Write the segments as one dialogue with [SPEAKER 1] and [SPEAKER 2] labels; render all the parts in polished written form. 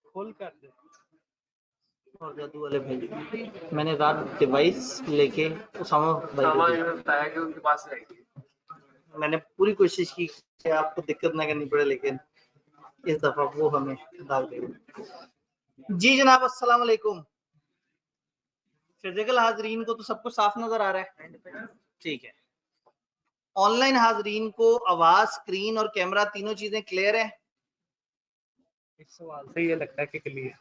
[SPEAKER 1] खोल कर दे
[SPEAKER 2] और जादू वाले भाई, मैंने रात डिवाइस लेके उसामा भाई को दी।
[SPEAKER 1] बताया कि उनके पास रहेगी।
[SPEAKER 2] मैंने पूरी कोशिश की कि आपको दिक्कत ना करनी पड़े, लेकिन इस दफा वो हमें दाग देगा। जी जनाब, अस्सलाम वालेकुम। फिजिकल हाजरीन को तो सब कुछ साफ नजर आ रहा है, ठीक है। ऑनलाइन हाजरीन को आवाज, स्क्रीन और कैमरा तीनों चीजें क्लियर है?
[SPEAKER 1] इस सवाल से ये लगता है कि क्लियर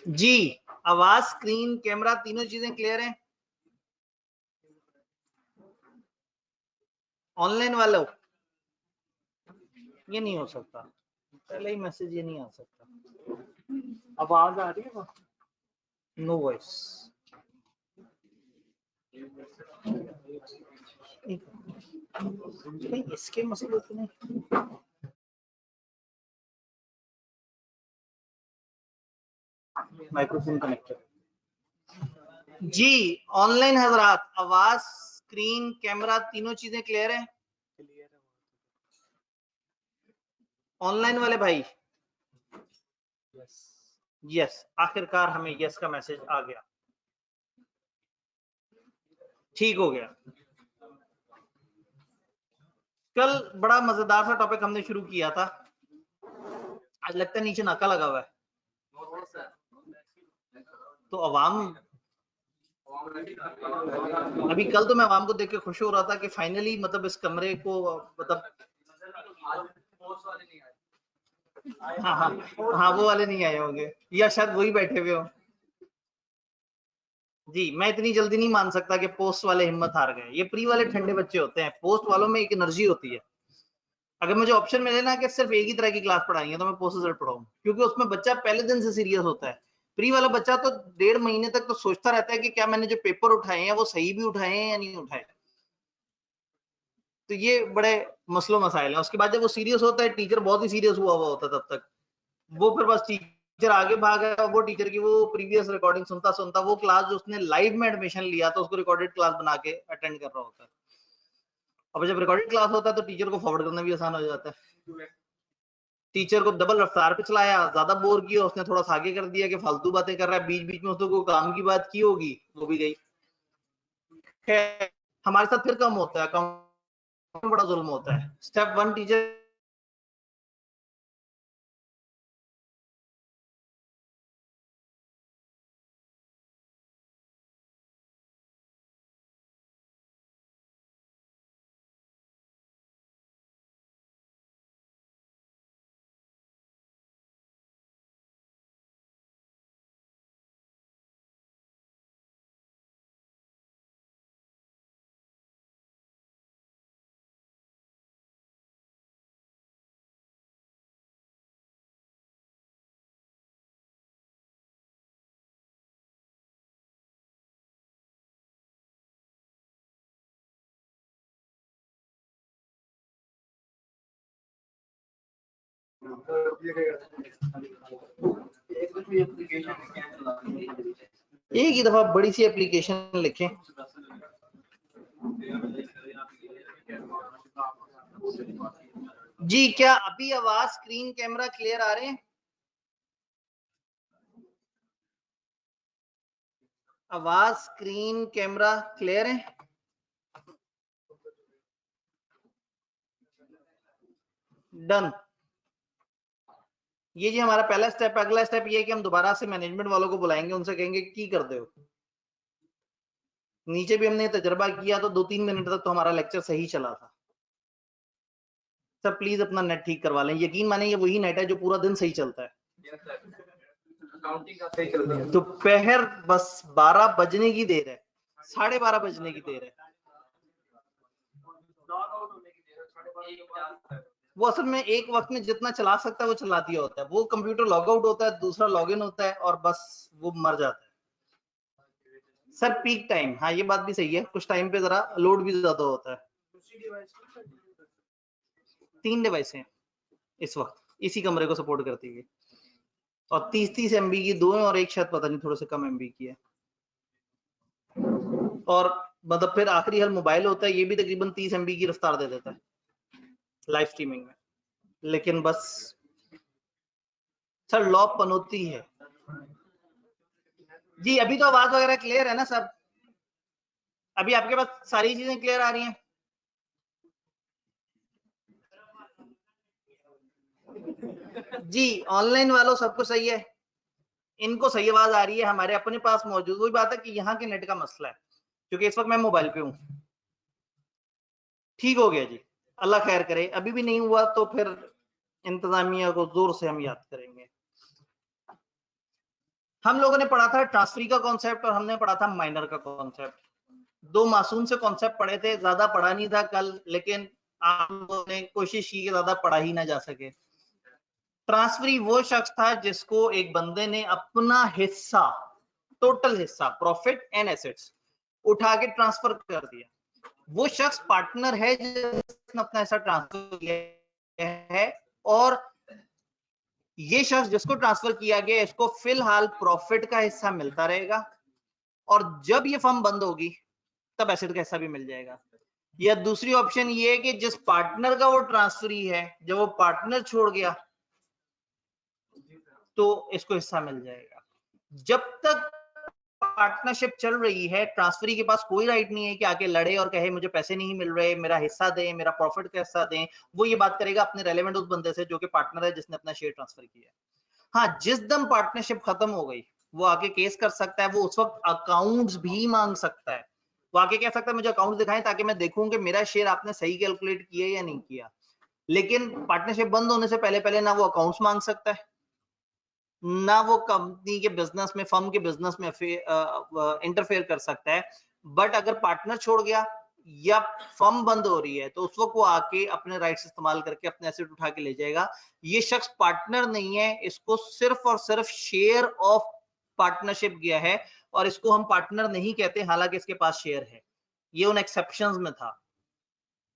[SPEAKER 2] जी, आवाज, स्क्रीन, कैमरा तीनों चीजें क्लियर हैं ऑनलाइन वालों? ये नहीं हो सकता, पहले ही मैसेज ये नहीं आ सकता।
[SPEAKER 1] आवाज आ रही है?
[SPEAKER 2] No voice. इसके मसले तो नहीं। Microphone connected. जी ऑनलाइन हजरात, आवाज, स्क्रीन, कैमरा तीनों चीजें क्लियर है ऑनलाइन वाले भाई? यस, आखिरकार हमें यस का मैसेज आ गया, ठीक हो गया। कल बड़ा मजेदार सा टॉपिक हमने शुरू किया था, आज लगता है नीचे नाका लगा हुआ है। तो अवाम, अभी कल तो मैं अवाम को देख के खुश हो रहा था कि फाइनली मतलब इस कमरे को मतलब हाँ हाँ हाँ, वो वाले नहीं आए होंगे या शायद वही बैठे हुए हो। जी, मैं इतनी जल्दी नहीं मान सकता कि पोस्ट वाले हिम्मत हार गए। ये प्री वाले ठंडे बच्चे होते हैं, पोस्ट वालों में एक एनर्जी होती है। अगर मुझे ऑप्शन मिले ना कि सिर्फ एक ही तरह की क्लास पढ़ाई है तो मैं पोस्ट रिजल्ट पढ़ाऊं, क्योंकि उसमें बच्चा पहले दिन से सीरियस होता है। प्री वाला बच्चा तो 1.5 महीने तक तो सोचता रहता है कि क्या मैंने जो पेपर उठाए हैं वो सही भी उठाए हैं या नहीं उठाए। तो ये बड़े मसलो मसाइल है। उसके बाद जब वो सीरियस होता है, टीचर बहुत ही सीरियस हुआ होता है, तब तक वो फिर बस टीचर आगे भागा, वो टीचर की वो प्रीवियस रिकॉर्डिंग सुनता सुनता वो क्लास जो उसने लाइव में एडमिशन लिया तो उसको रिकॉर्डेड क्लास बना के अटेंड कर रहा होता है। अब जब रिकॉर्डेड क्लास होता है तो टीचर को फॉरवर्ड करना भी आसान हो जाता है। टीचर को डबल रफ्तार पे चलाया, ज्यादा बोर किया, उसने थोड़ा सा आगे कर दिया कि फालतू बातें कर रहा है, बीच बीच में उसने कोई काम की बात की होगी वो भी गई। हमारे साथ फिर कम होता है, कम बड़ा जुल्म होता है। स्टेप 1 टीचर एक ही दफा बड़ी सी एप्लीकेशन लिखें। जी, क्या अभी आवाज, स्क्रीन, कैमरा क्लियर आ रहे हैं? आवाज, स्क्रीन, कैमरा क्लियर है? डन। ये जी हमारा पहला स्टेप। अगला स्टेप ये है कि हम दोबारा से मैनेजमेंट वालों को बुलाएंगे, उनसे कहेंगे की कर दो। नीचे भी हमने तजर्बा किया तो 2-3 मिनट तक तो हमारा लेक्चर सही चला था। सर प्लीज अपना नेट ठीक करवा लें। यकीन माने ये वही नेट है जो पूरा दिन सही चलता है। दोपहर बस 12 बजने की देर है, 12:30 बजने की देर है। वो असल में एक वक्त में जितना चला सकता है वो चला दिया होता है। वो कंप्यूटर लॉग आउट होता है, दूसरा लॉग इन होता है और बस वो मर जाता है। सर पीक टाइम, हाँ ये बात भी सही है, कुछ टाइम पे जरा लोड भी ज्यादा होता है। 3 डिवाइस हैं इस वक्त इसी कमरे को सपोर्ट करती है और 30 MB की 2 है और एक शायद पता नहीं थोड़े से कम MB की है। और मतलब फिर आखिरी हल मोबाइल होता है, ये भी तकरीबन 30 MB की रफ्तार दे देता है लाइव स्ट्रीमिंग में। लेकिन बस सर लॉ पनौती है जी। अभी तो आवाज वगैरह क्लियर है ना सब? अभी आपके पास सारी चीजें क्लियर आ रही हैं? जी ऑनलाइन वालों सबको सही है, इनको सही आवाज आ रही है, हमारे अपने पास मौजूद। वही बात है कि यहाँ के नेट का मसला है, क्योंकि इस वक्त मैं मोबाइल पे हूँ। ठीक हो गया जी, अल्लाह खैर करे। अभी भी नहीं हुआ तो फिर इंतजामिया को जोर से हम याद करेंगे। हम लोगों ने पढ़ा था ट्रांसफरी का कॉन्सेप्ट और हमने पढ़ा था माइनर का कॉन्सेप्ट। दो मासूम से कॉन्सेप्ट पढ़े थे, ज्यादा पढ़ा नहीं था कल, लेकिन आप लोगों ने कोशिश की कि ज्यादा पढ़ा ही ना जा सके। ट्रांसफरी वो शख्स था जिसको एक बंदे ने अपना हिस्सा, टोटल हिस्सा, प्रॉफिट एंड एसेट्स उठा के ट्रांसफर कर दिया। वो शख्स पार्टनर है जिसने अपना हिस्सा ट्रांसफर किया है, और ये शख्स जिसको ट्रांसफर किया गया इसको फिलहाल प्रॉफिट का हिस्सा मिलता रहेगा, और जब ये फर्म बंद होगी तब एसेट का हिस्सा भी मिल जाएगा। या दूसरी ऑप्शन ये है कि जिस पार्टनर का वो ट्रांसफरी है, जब वो पार्टनर छोड़ गया तो इसको हिस्सा मिल जाएगा। जब तक पार्टनरशिप चल रही है, ट्रांसफरी के पास कोई राइट नहीं है कि आके लड़े और कहे मुझे पैसे नहीं मिल रहे, मेरा हिस्सा दें, मेरा प्रॉफिट का हिस्सा दें। वो ये बात करेगा अपने रेलेवेंट उस बंदे से जो कि पार्टनर है, जिसने अपना शेयर ट्रांसफर किया है। हाँ, जिस दम पार्टनरशिप खत्म हो गई वो आके केस कर सकता है, वो उस वक्त अकाउंट्स भी मांग सकता है। वो आके कह सकता है मुझे अकाउंट्स दिखाएं ताकि मैं देखूं कि मेरा शेयर आपने सही कैलकुलेट किया या नहीं किया। लेकिन पार्टनरशिप बंद होने से पहले पहले ना वो अकाउंट्स मांग सकता है, ना वो कंपनी के बिजनेस में, फर्म के बिजनेस में इंटरफेयर कर सकता है। बट अगर पार्टनर छोड़ गया या फर्म बंद हो रही है तो उस वक्त वो आके अपने राइट्स इस्तेमाल करके अपने एसेट उठा के ले जाएगा। ये शख्स पार्टनर नहीं है, इसको सिर्फ और सिर्फ शेयर ऑफ पार्टनरशिप गया है, और इसको हम पार्टनर नहीं कहते हालांकि इसके पास शेयर है। ये उन एक्सेप्शंस में था।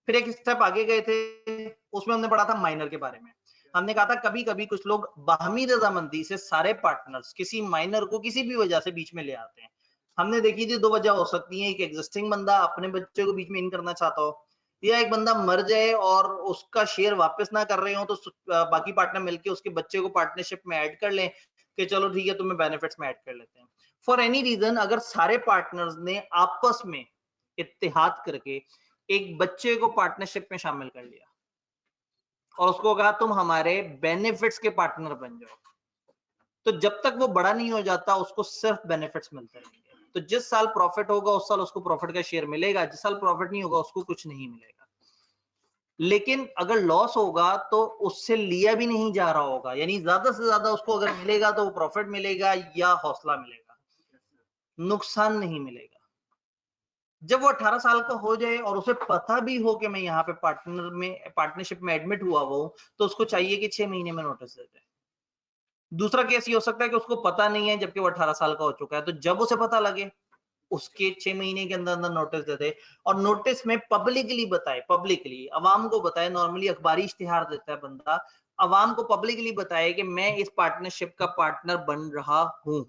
[SPEAKER 2] फिर एक स्टेप आगे गए थे, उसमें हमने पढ़ा था माइनर के बारे में। हमने कहा था कभी कभी कुछ लोग बाहमी रजामंदी से सारे पार्टनर्स किसी माइनर को किसी भी वजह से बीच में ले आते हैं। हमने देखी थी दो वजह हो सकती है, एक एग्जिस्टिंग बंदा अपने बच्चे को बीच में इन करना चाहता हो, या एक बंदा मर जाए और उसका शेयर वापस ना कर रहे हो तो बाकी पार्टनर मिलके उसके बच्चे को पार्टनरशिप में ऐड कर लें कि चलो ठीक है तुम्हें बेनिफिट्स में ऐड कर लेते हैं। फॉर एनी रीजन अगर सारे पार्टनर्स ने आपस में इत्तेहाद करके एक बच्चे को पार्टनरशिप में शामिल कर लिया और उसको कहा तुम हमारे बेनिफिट्स के पार्टनर बन जाओ, तो जब तक वो बड़ा नहीं हो जाता उसको सिर्फ बेनिफिट्स मिलते रहेंगे। तो जिस साल प्रॉफिट होगा उस साल उसको प्रॉफिट का शेयर मिलेगा, जिस साल प्रॉफिट नहीं होगा उसको कुछ नहीं मिलेगा। लेकिन अगर लॉस होगा तो उससे लिया भी नहीं जा रहा होगा, यानी ज्यादा से ज्यादा उसको अगर मिलेगा तो वो प्रॉफिट मिलेगा या हौसला मिलेगा, नुकसान नहीं मिलेगा। जब वो 18 साल का हो जाए और उसे पता भी हो कि मैं यहाँ पे पार्टनरशिप में एडमिट हुआ हूं, तो उसको चाहिए कि 6 महीने में नोटिस दे दे। दूसरा केस ये हो सकता है कि उसको पता नहीं है जबकि वो 18 साल का हो चुका है, तो जब उसे पता लगे उसके 6 महीने के अंदर अंदर नोटिस दे दे, और नोटिस में पब्लिकली बताए, पब्लिकली अवाम को बताए। नॉर्मली अखबारी इश्तिहार देता है बंदा, अवाम को पब्लिकली बताए कि मैं इस पार्टनरशिप का पार्टनर बन रहा हूं।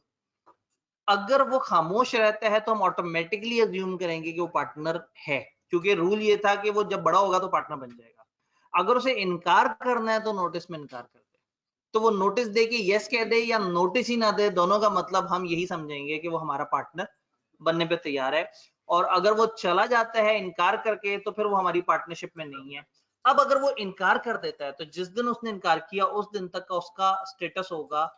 [SPEAKER 2] अगर वो खामोश रहता है तो हम ऑटोमेटिकली अज्यूम करेंगे कि वो पार्टनर है, क्योंकि रूल ये था कि वो जब बड़ा होगा तो पार्टनर बन जाएगा। अगर उसे इनकार करना है तो नोटिस में इनकार कर दे, तो वो नोटिस दे के यस कह दे या नोटिस ही ना दे, दोनों का मतलब हम यही समझेंगे कि वो हमारा पार्टनर बनने पे तैयार है। और अगर वो चला जाता है इनकार करके तो फिर वो हमारी पार्टनरशिप में नहीं है। अब अगर वो इनकार कर देता है तो जिस दिन उसने इनकार किया उस दिन तक का उसका स्टेटस होगा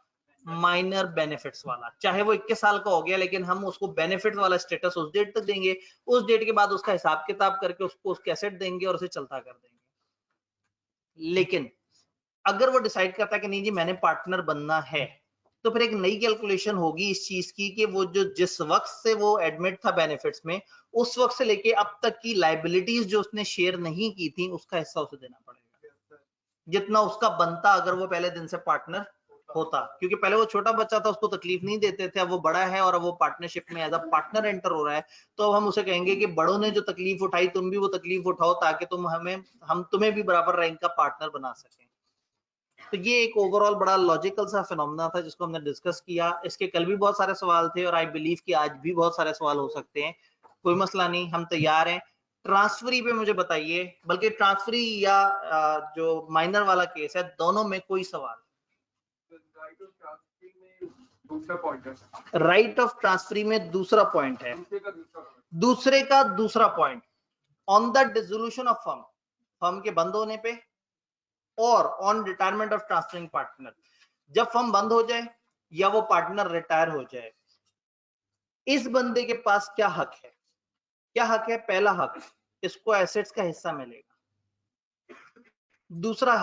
[SPEAKER 2] माइनर बेनिफिट्स वाला, चाहे वो 21 साल का हो गया, लेकिन हम उसको बेनिफिट वाला स्टेटस उस डेट तक देंगे। उस डेट के बाद उसका हिसाब किताब करके उसको उसके एसेट देंगे और उसे चलता कर देंगे। लेकिन अगर वो डिसाइड करता है कि नहीं जी मैंने पार्टनर बनना है, तो फिर एक नई कैलकुलेशन होगी इस चीज की कि वो जो जिस वक्त से वो एडमिट था बेनिफिट्स में, उस वक्त से लेके अब तक की लाइबिलिटीज जो उसने शेयर नहीं की थी उसका हिस्सा उसे देना पड़ेगा, जितना उसका बनता अगर वो पहले दिन से पार्टनर होता। क्योंकि पहले वो छोटा बच्चा था उसको तकलीफ नहीं देते थे, अब वो बड़ा है और अब वो पार्टनरशिप में एज अ पार्टनर एंटर हो रहा है, तो अब हम उसे कहेंगे कि बड़ों ने जो तकलीफ उठाई तुम भी वो तकलीफ उठाओ ताकि हम तुम्हें भी बराबर रैंक का पार्टनर बना सकें। तो ये एक ओवरऑल बड़ा लॉजिकल सा फिनोमेना था जिसको हमने डिस्कस किया। इसके कल भी बहुत सारे सवाल थे और आई बिलीव कि आज भी बहुत सारे सवाल हो सकते हैं। कोई मसला नहीं, हम तैयार हैं। ट्रांसफरी पे मुझे बताइए, बल्कि ट्रांसफरी या जो माइनर वाला केस है, दोनों में कोई सवाल? राइट ऑफ ट्रांसफरी में दूसरा पॉइंट है, दूसरे का दूसरा point, on the dissolution of firm, firm के बंद होने पे, और on retirement of transferring partner, जब फर्म बंद हो जाए या वो पार्टनर रिटायर हो जाए, इस बंदे के पास क्या हक है? क्या हक है? पहला हक, इसको एसेट्स का हिस्सा मिलेगा। दूसरा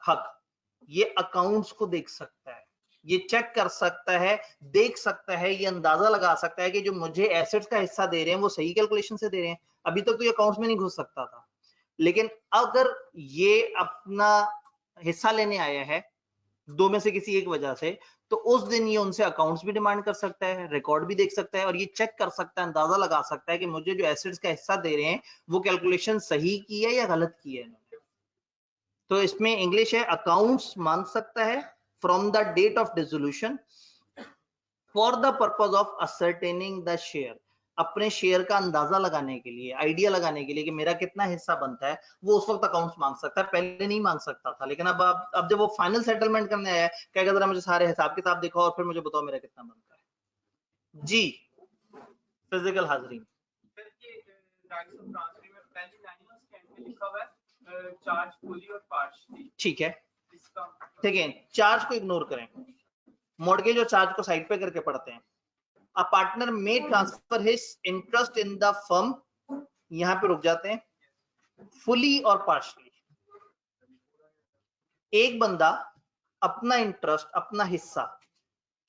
[SPEAKER 2] हक, ये अकाउंट्स को देख सकता है, ये चेक कर सकता है, देख सकता है, ये अंदाजा लगा सकता है कि जो मुझे एसेट्स का हिस्सा दे रहे हैं वो सही कैलकुलेशन से दे रहे हैं। अभी तक तो ये अकाउंट्स में नहीं घुस सकता था, लेकिन अगर ये अपना हिस्सा लेने आया है दो में से किसी एक वजह से, तो उस दिन ये उनसे अकाउंट्स भी डिमांड कर सकता है, रिकॉर्ड भी देख सकता है, और ये चेक कर सकता है, अंदाजा लगा सकता है कि मुझे जो एसेट्स का हिस्सा दे रहे हैं वो कैलकुलेशन सही की है या गलत की है। तो इसमें इंग्लिश है, अकाउंट्स मांग सकता है from the date of dissolution for the purpose of ascertaining the share, अपने शेयर का अंदाजा लगाने के लिए, आइडिया लगाने के लिए कि मेरा कितना हिस्सा बनता है, वो उस वक्त अकाउंट्स मांग सकता है, पहले नहीं मांग सकता था। लेकिन अब जब वो फाइनल सेटलमेंट करने आया है, कहेगा जरा मुझे सारे हिसाब किताब दिखाओ और फिर मुझे बताओ मेरा कितना बनता है। जी फिजिकल हाजिरीन, ठीक है, ठीक है, चार्ज को इग्नोर करें, मॉर्गेज और चार्ज को साइड पे करके पढ़ते हैं। अ पार्टनर में transfer his interest in the firm, यहां पे रुक जाते हैं, फुली और पार्शली। एक बंदा अपना इंटरेस्ट, अपना हिस्सा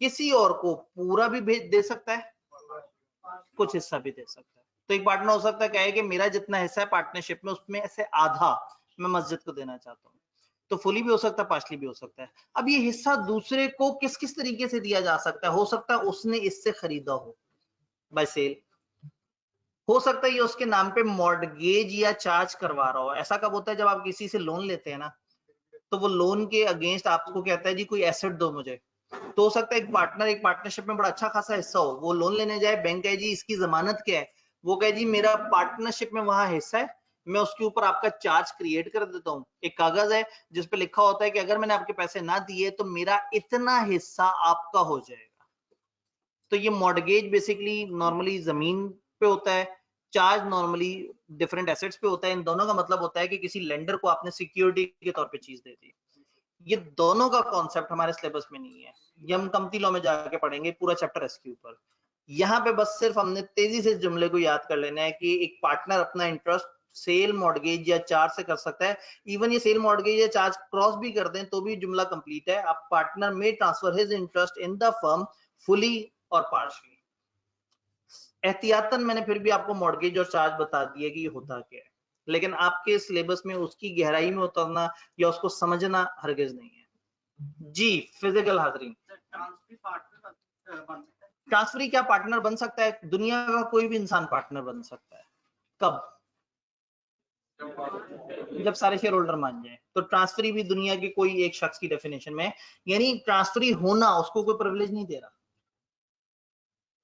[SPEAKER 2] किसी और को पूरा भी दे सकता है, कुछ हिस्सा भी दे सकता है। तो एक पार्टनर हो सकता है कहे कि मेरा जितना हिस्सा है पार्टनरशिप में, उसमें से आधा मैं मस्जिद को देना चाहता हूँ, तो फुली भी हो सकता है, पार्शली भी हो सकता है। अब ये हिस्सा दूसरे को किस किस तरीके से दिया जा सकता है? हो सकता है उसने इससे खरीदा हो बाय सेल, हो सकता है ये उसके नाम पे मॉर्गेज या चार्ज करवा रहा हो। ऐसा कब होता है? जब आप किसी से लोन लेते हैं ना, तो वो लोन के अगेंस्ट आपको कहता है जी कोई एसेट दो मुझे। तो हो सकता है एक पार्टनर एक पार्टनरशिप में बड़ा अच्छा खासा हिस्सा हो, वो लोन लेने जाए, बैंक कहे जी इसकी जमानत क्या है, वो कहे जी मेरा पार्टनरशिप में वहां हिस्सा है, मैं उसके ऊपर आपका चार्ज क्रिएट कर देता हूँ। एक कागज है जिसपे लिखा होता है कि अगर मैंने आपके पैसे ना दिए तो मेरा इतना हिस्सा आपका हो जाएगा। तो ये मॉर्गेज बेसिकली नॉर्मली जमीन पे होता है, चार्ज नॉर्मली डिफरेंट एसेट्स पे होता है। इन दोनों का मतलब होता है कि किसी लेंडर को आपने सिक्योरिटी के तौर पे चीज दे दी। ये दोनों का कॉन्सेप्ट हमारे सिलेबस में नहीं है, ये हम कंपनी लॉ में जाके पढ़ेंगे, पूरा चैप्टर इसके ऊपर। यहाँ पे बस सिर्फ हमने तेजी से इस जुमले को याद कर लेना है कि एक पार्टनर अपना इंटरेस्ट सेल, मॉर्गेज या चार्ज से कर सकता है। इवन ये सेल, मॉर्गेज या चार्ज क्रॉस भी कर दें तो भी जुमला कंप्लीट है। आप पार्टनर में transfer his interest in the firm fully और पार्शली। एहतियातन मैंने फिर भी आपको मॉर्गेज और चार्ज बता दिया कि ये होता क्या है, लेकिन आपके सिलेबस में उसकी गहराई में उतरना या उसको समझना हरगिज नहीं है। जी फिजिकल हाजिरीन, ट्रांसफरी क्या पार्टनर बन सकता है? दुनिया का कोई भी इंसान पार्टनर बन सकता है। कब? जब सारे शेयर होल्डर मान जाए। तो ट्रांसफरी भी दुनिया के कोई एक शख्स की डेफिनेशन में, यानी ट्रांसफरी होना उसको कोई प्रिविलेज नहीं दे रहा।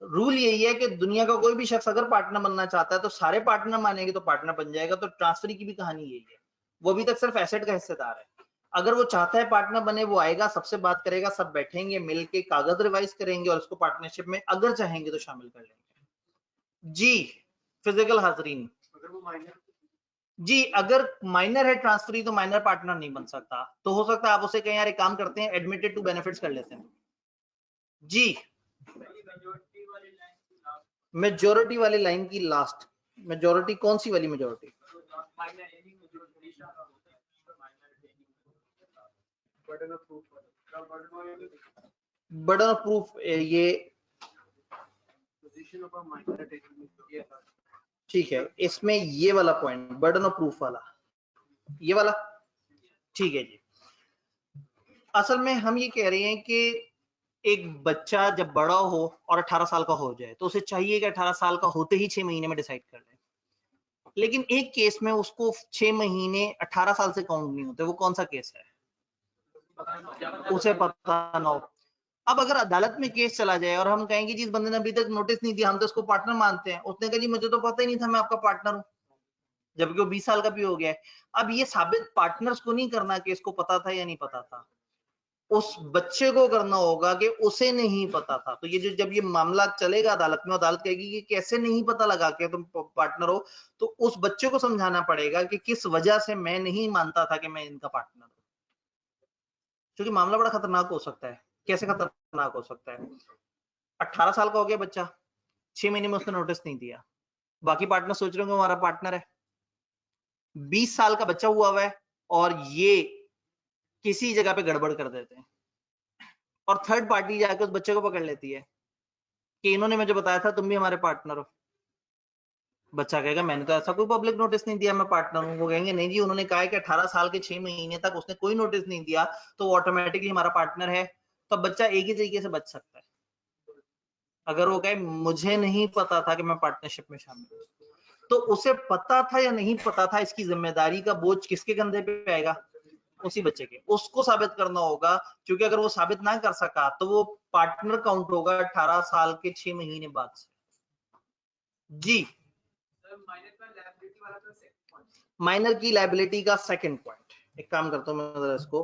[SPEAKER 2] रूल यही है कि दुनिया का कोई भी शख्स अगर पार्टनर बनना चाहता है तो सारे पार्टनर मानेंगे तो पार्टनर बन जाएगा। तो ट्रांसफरी की भी कहानी यही है। वो अभी तक सिर्फ एसेट का हिस्सेदार है। अगर वो चाहता है पार्टनर बने, वो आएगा, सबसे बात करेगा, सब बैठेंगे मिलके कागज रिवाइज करेंगे और उसको पार्टनरशिप में अगर चाहेंगे तो शामिल कर लेंगे। जी फिजिकल हाजरीन, जी अगर माइनर है ट्रांसफरी तो माइनर पार्टनर नहीं बन सकता। तो हो सकता है आप उसे कहें यार एक काम करते हैं, एडमिटेड टू बेनिफिट्स कर लेते हैं। जी मेजोरिटी वाली लाइन की लास्ट, मेजोरिटी कौन सी वाली मेजोरिटी? बर्डन ऑफ प्रूफ, ये ठीक है, इसमें ये वाला पॉइंट बर्डन ऑफ प्रूफ वाला, ये वाला ठीक है जी। असल में हम ये कह रहे हैं कि एक बच्चा जब बड़ा हो और 18 साल का हो जाए तो उसे चाहिए कि 18 साल का होते ही 6 महीने में डिसाइड कर ले। लेकिन एक केस में उसको 6 महीने 18 साल से काउंट नहीं होते। वो कौन सा केस है? उसे पता ना हो। अब अगर अदालत में केस चला जाए और हम कहेंगे जी इस बंदे ने अभी तक नोटिस नहीं दिया, हम तो इसको पार्टनर मानते हैं, उसने कहा जी मुझे तो पता ही नहीं था मैं आपका पार्टनर हूँ, जबकि वो 20 साल का भी हो गया है। अब ये साबित पार्टनर्स को नहीं करना कि इसको पता था या नहीं पता था, उस बच्चे को करना होगा कि उसे नहीं पता था। तो ये जो जब ये मामला चलेगा अदालत में, अदालत कहेगी कि कैसे नहीं पता लगा के तुम पार्टनर हो, तो उस बच्चे को समझाना पड़ेगा कि किस वजह से मैं नहीं मानता था कि मैं इनका पार्टनर हूं। क्योंकि मामला बड़ा खतरनाक हो सकता है। कैसे खतरनाक हो सकता है? 18 साल का हो गया बच्चा, 6 महीने में उसने नोटिस नहीं दिया, बाकी पार्टनर सोच रहे होंगे हमारा पार्टनर है। 20 साल का बच्चा हुआ है और ये किसी जगह पे गड़बड़ कर देते हैं और थर्ड पार्टी जाकर उस बच्चे को पकड़ लेती है कि इन्होंने मुझे बताया था तुम भी हमारे पार्टनर हो। बच्चा कहेगा मैंने तो ऐसा कोई पब्लिक नोटिस नहीं दिया, मैं पार्टनर हूँ। वो कहेंगे नहीं जी, उन्होंने कहा है कि 18 साल के 6 महीने तक उसने कोई नोटिस नहीं दिया तो वो ऑटोमेटिकली हमारा पार्टनर है। तो बच्चा एक ही तरीके से बच सकता है अगर वो कहे मुझे नहीं पता था कि मैं पार्टनरशिप में शामिल हूँ। तो उसे पता था या नहीं पता था, इसकी जिम्मेदारी का बोझ किसके कंधे पे आएगा? उसी बच्चे के। उसको साबित करना होगा, क्योंकि अगर वो साबित ना कर सका तो वो पार्टनर काउंट होगा 18 साल के 6 महीने बाद से। जी, माइनर की लायबिलिटी का सेकंड पॉइंट, एक काम करता हूं मैं जरा इसको,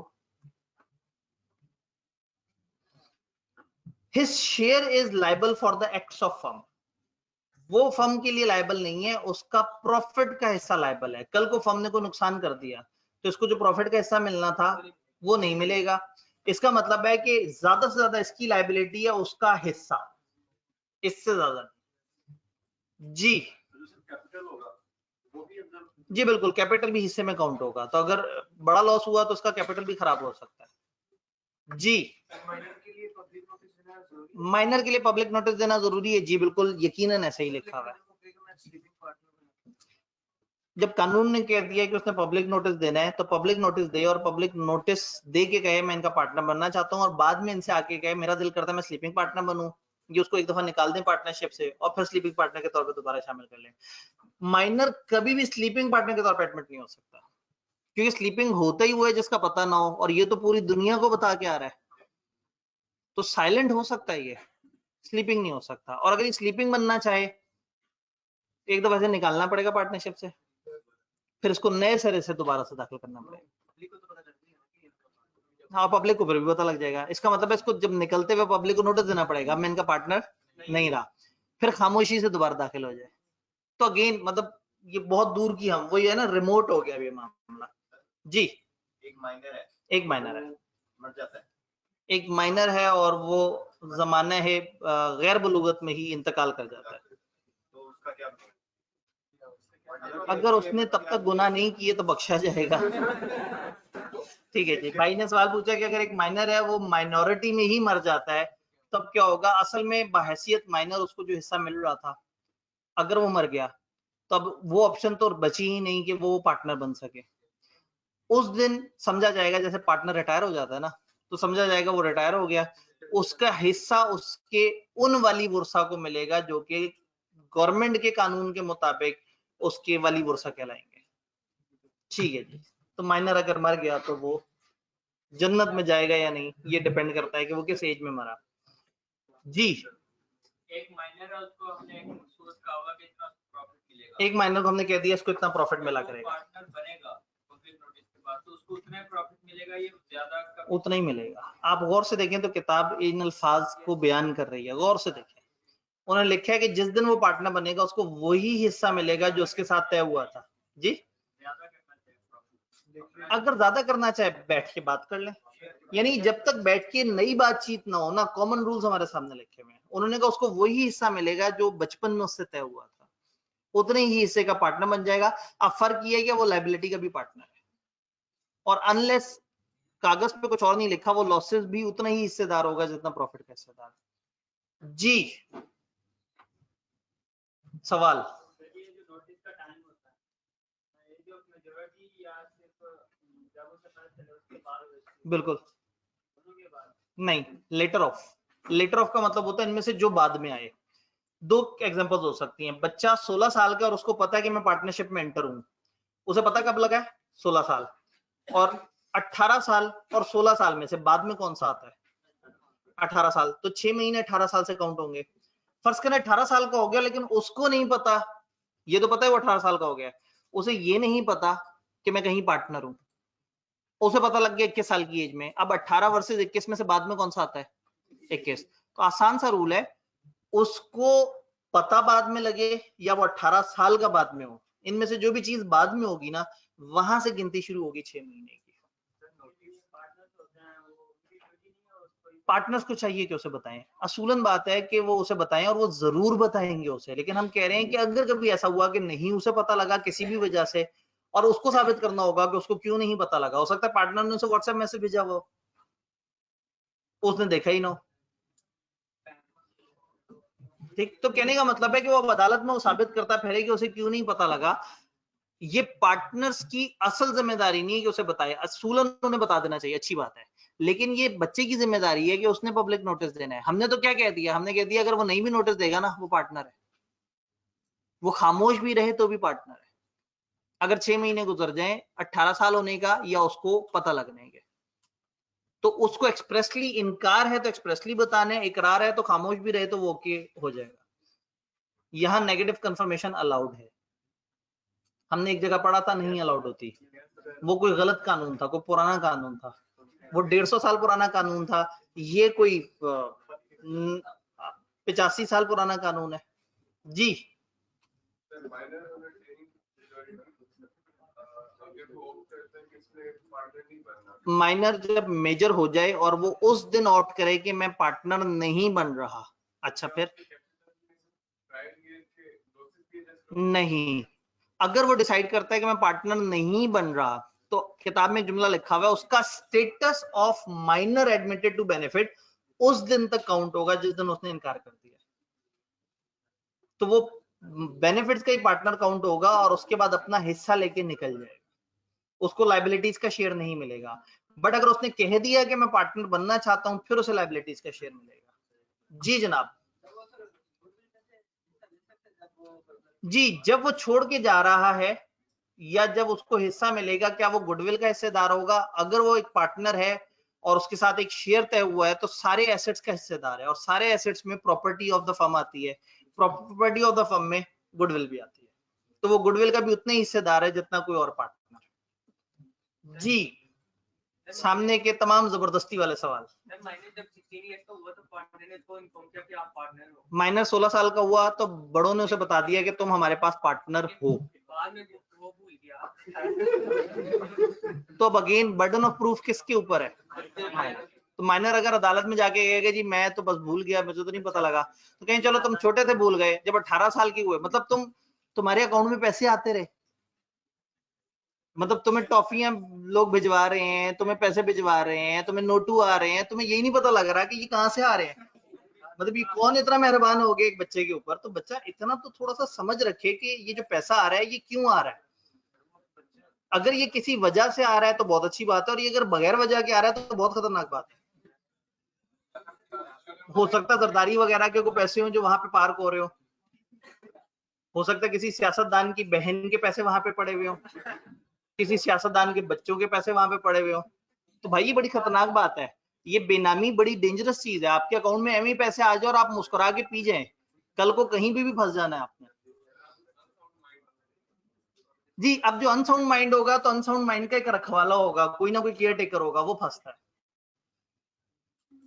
[SPEAKER 2] his share is liable for the acts of firm. वो फर्म के लिए लायबल नहीं है, उसका प्रॉफिट का हिस्सा लायबल है। कल को फर्म ने कोई नुकसान कर दिया तो इसको जो प्रॉफिट का हिस्सा मिलना था वो नहीं मिलेगा। इसका मतलब है कि ज्यादा से ज्यादा इसकी लायबिलिटी है उसका हिस्सा, इससे ज्यादा। जी जी बिल्कुल, कैपिटल भी हिस्से में काउंट होगा। तो अगर बड़ा लॉस हुआ तो उसका कैपिटल भी खराब हो सकता है। जी, माइनर के लिए पब्लिक नोटिस देना जरूरी है। जी बिल्कुल, यकीनन ऐसे ही लिखा हुआ है। जब कानून ने कह दिया कि उसने पब्लिक नोटिस देना है तो पब्लिक नोटिस दे, और पब्लिक नोटिस दे के कहे मैं इनका पार्टनर बनना चाहता हूं, और बाद में इनसे आके कहे मेरा दिल करता है मैं स्लीपिंग पार्टनर बनूं, ये उसको एक दफा निकाल दें पार्टनरशिप से और फिर स्लीपिंग पार्टनर के तौर पे दोबारा शामिल कर लें। माइनर कभी भी स्लीपिंग पार्टनर के तौर पे एडमिट नहीं हो सकता, क्योंकि स्लीपिंग होता ही हुआ है जिसका पता ना हो, और ये तो पूरी दुनिया को बता के आ रहा है। तो साइलेंट हो सकता है, ये स्लीपिंग नहीं हो सकता। और अगर ये स्लीपिंग बनना चाहे एक दफा से निकालना पड़ेगा पार्टनरशिप से, फिर इसको नए सिरे से दोबारा से दाखिल करना पड़ेगा। हाँ, पब्लिक को फिर भी पता लग जाएगा। इसका मतलब है इसको जब निकलते हुए पब्लिक को नोटिस देना पड़ेगा मैं इनका पार्टनर नहीं रहा, फिर खामोशी से दोबारा दाखिल हो जाए। तो अगेन मतलब ये बहुत दूर की, हम वही है ना, रिमोट हो गया ये मामला। जी, एक माइनर है मर जाता है, एक माइनर है और वो जमाना है गैर बलूगत में ही इंतकाल कर जाता है। तो उसका क्या, अगर उसने तब तक गुनाह नहीं किए तो बख्शा जाएगा। ठीक है जी। भाई ने सवाल पूछा कि अगर एक माइनर है वो माइनॉरिटी में ही मर जाता है तब क्या होगा? असल में बहैसियत माइनर उसको जो हिस्सा मिल रहा था, अगर वो मर गया तब वो ऑप्शन तो बची ही नहीं कि वो पार्टनर बन सके। उस दिन समझा जाएगा, जैसे पार्टनर रिटायर हो जाता है ना, तो समझा जाएगा वो रिटायर हो गया, उसका हिस्सा उसके उन वाली वर्सा को मिलेगा जो कि गवर्नमेंट के कानून के मुताबिक उसके वाली वर्सा कहलाएंगे। ठीक है जी। तो माइनर अगर मर गया तो वो जन्नत में जाएगा या नहीं, ये डिपेंड करता है कि वो किस एज में मरा। जी, एक माइनर है उसको हमने सोच कहा होगा कि इतना प्रॉफिट मिलेगा, एक माइनर को हमने कह दिया इसको इतना प्रॉफिट मिला करेगा, पार्टनर बनेगा पब्लिक नोटिस के बाद तो उसको उतना प्रॉफिट मिलेगा, ये ज्यादा उतना ही मिलेगा। आप गौर से देखें तो किताब इन अल्फाज को बयान कर रही है, गौर से देखें। उन्होंने लिखा है कि जिस दिन वो पार्टनर बनेगा उसको वही हिस्सा मिलेगा जो उसके साथ तय हुआ था। जी, अगर ज्यादा करना चाहे बैठ के बात कर लें, यानी जब तक बैठ के नई बातचीत ना हो ना, कॉमन रूल्स हमारे सामने लिखे हुए हैं। उन्होंने कहा उसको वही हिस्सा मिलेगा जो बचपन में उससे तय हुआ था, उतने ही हिस्से का पार्टनर बन जाएगा। अब फर्क ये है कि वो लायबिलिटी का भी पार्टनर है, और अनलेस कागज पे कुछ और नहीं लिखा, वो लॉसेस भी उतना ही हिस्सेदार होगा जितना प्रॉफिट का हिस्सेदार। जी, सवाल? बिल्कुल नहीं, लेटर ऑफ। लेटर ऑफ का मतलब होता है इनमें से जो बाद में आए। दो एग्जांपल्स हो सकती हैं। बच्चा 16 साल का और उसको पता है कि मैं पार्टनरशिप में एंटर हूं, उसे पता कब लगा है? 16 साल। और 18 साल और 16 साल में से बाद में कौन सा आता है? 18 साल, तो 6 महीने 18 साल से काउंट होंगे। फर्ज करें 18 साल का हो गया, लेकिन उसको नहीं पता, ये तो पता है वो 18 साल का हो गया, उसे ये नहीं पता कि मैं कहीं पार्टनर हूं। उसे पता लग गया 21 साल की एज में। अब 18 वर्सेस 21 में से बाद में कौन सा आता है? 21। तो आसान सा रूल है, उसको पता बाद में लगे या वो 18 साल का बाद में हो, इनमें से जो भी चीज बाद में होगी ना, वहां से गिनती शुरू होगी 6 महीने की। पार्टनर्स को चाहिए कि उसे बताएं, असूलन बात है कि वो उसे बताएं, और वो जरूर बताएंगे उसे। लेकिन हम कह रहे हैं कि अगर कभी ऐसा हुआ कि नहीं उसे पता लगा किसी भी वजह से, और उसको साबित करना होगा कि उसको क्यों नहीं पता लगा। हो सकता है पार्टनर ने उसे व्हाट्सएप मैसेज भेजा, वो उसने देखा ही ना। ठीक, तो कहने का मतलब है कि वो अदालत में वो साबित करता फिरे कि उसे क्यों नहीं पता लगा। ये पार्टनर्स की असल जिम्मेदारी नहीं है कि उसे बताए, असूलन उन्हें बता देना चाहिए, अच्छी बात है। लेकिन ये बच्चे की जिम्मेदारी है कि उसने पब्लिक नोटिस देना है। हमने तो क्या कह दिया, हमने कह दिया अगर वो नहीं भी नोटिस देगा ना, वो पार्टनर है, वो खामोश भी रहे तो भी पार्टनर है। अगर 6 महीने गुजर जाए 18 साल होने का या उसको पता लगने के, तो उसको एक्सप्रेसली इनकार है तो एक्सप्रेसली बताने, इकरार है तो खामोश भी रहे तो वो ओके हो जाएगा। यहां नेगेटिव कंफर्मेशन अलाउड है। हमने एक जगह पढ़ा था नहीं अलाउड होती, वो कोई गलत कानून था, कोई पुराना कानून था, वो 150 साल पुराना कानून था। ये कोई 85 साल पुराना कानून है जी। माइनर जब मेजर हो जाए और वो उस दिन ऑप्ट करे कि मैं पार्टनर नहीं बन रहा, अच्छा फिर नहीं, अगर वो डिसाइड करता है कि मैं पार्टनर नहीं बन रहा, तो किताब में जुमला लिखा हुआ है, उसका status of minor admitted to benefit उस दिन तक काउंट होगा जिस दिन उसने इनकार कर दिया। तो वो बेनिफिट्स का ही पार्टनर काउंट होगा और उसके बाद अपना हिस्सा लेके निकल जाएगा, उसको लाइबिलिटीज का शेयर नहीं मिलेगा। बट अगर उसने कह दिया कि मैं पार्टनर बनना चाहता हूं, फिर उसे लाइबिलिटीज का शेयर मिलेगा। जी जनाब। जी, जब वो छोड़ के जा रहा है या जब उसको हिस्सा मिलेगा, क्या वो गुडविल का हिस्सेदार होगा? अगर वो एक पार्टनर है और उसके साथ एक शेयर तय हुआ है, तो सारे एसेट्स का हिस्सेदार है, और सारे एसेट्स में प्रॉपर्टी ऑफ द फर्म आती है, प्रॉपर्टी ऑफ द फर्म में गुडविल भी आती है, तो वो गुडविल का भी उतने ही हिस्सेदार है जितना कोई और पार्टनर। जी, सामने के तमाम जबरदस्ती वाले सवाल। माइनर 16 साल का हुआ तो बड़ों ने उसे बता दिया कि तुम हमारे पास पार्टनर हो, तो अब अगेन बर्डन ऑफ प्रूफ किसके ऊपर है? तो माइनर अगर अदालत में जाके कहेगा जी मैं तो बस भूल गया, मुझे तो नहीं पता लगा, तो कहें चलो तुम छोटे थे भूल गए, जब 18 साल के हुए मतलब तुम्हारे अकाउंट में पैसे आते रहे, मतलब तुम्हें टॉफियां लोग भिजवा रहे हैं, तुम्हें पैसे भिजवा रहे हैं, तुम्हें नोटू आ रहे हैं, तुम्हें यही नहीं पता लग रहा कि ये कहां से आ रहे हैं। मतलब ये कौन इतना मेहरबान हो गया एक बच्चे के ऊपर? तो बच्चा इतना तो थोड़ा सा समझ रखे कि ये जो पैसा आ रहा है ये क्यों आ रहा है। अगर ये किसी वजह से आ रहा है तो बहुत अच्छी बात है, और ये अगर बगैर वजह के आ रहा है तो बहुत खतरनाक बात है। हो सकता है जरदारी वगैरह के कोई पैसे हो जो वहां पे पार्क हो रहे हो सकता है किसी सियासतदान की बहन के पैसे वहां पे पड़े हुए हो, किसी सियासतदान के बच्चों के पैसे वहां पे पड़े हुए हो। तो भाई ये बड़ी खतरनाक बात है, ये बेनामी बड़ी डेंजरस चीज है। आपके अकाउंट में एम पैसे आ जाए और आप मुस्कुरा के पी जाए, कल को कहीं भी फंस जाना है आपने। जी, अब जो अनसाउंड माइंड होगा तो अनसाउंड माइंड का एक रखवाला होगा, कोई ना कोई केयर टेकर होगा, वो फंसता है।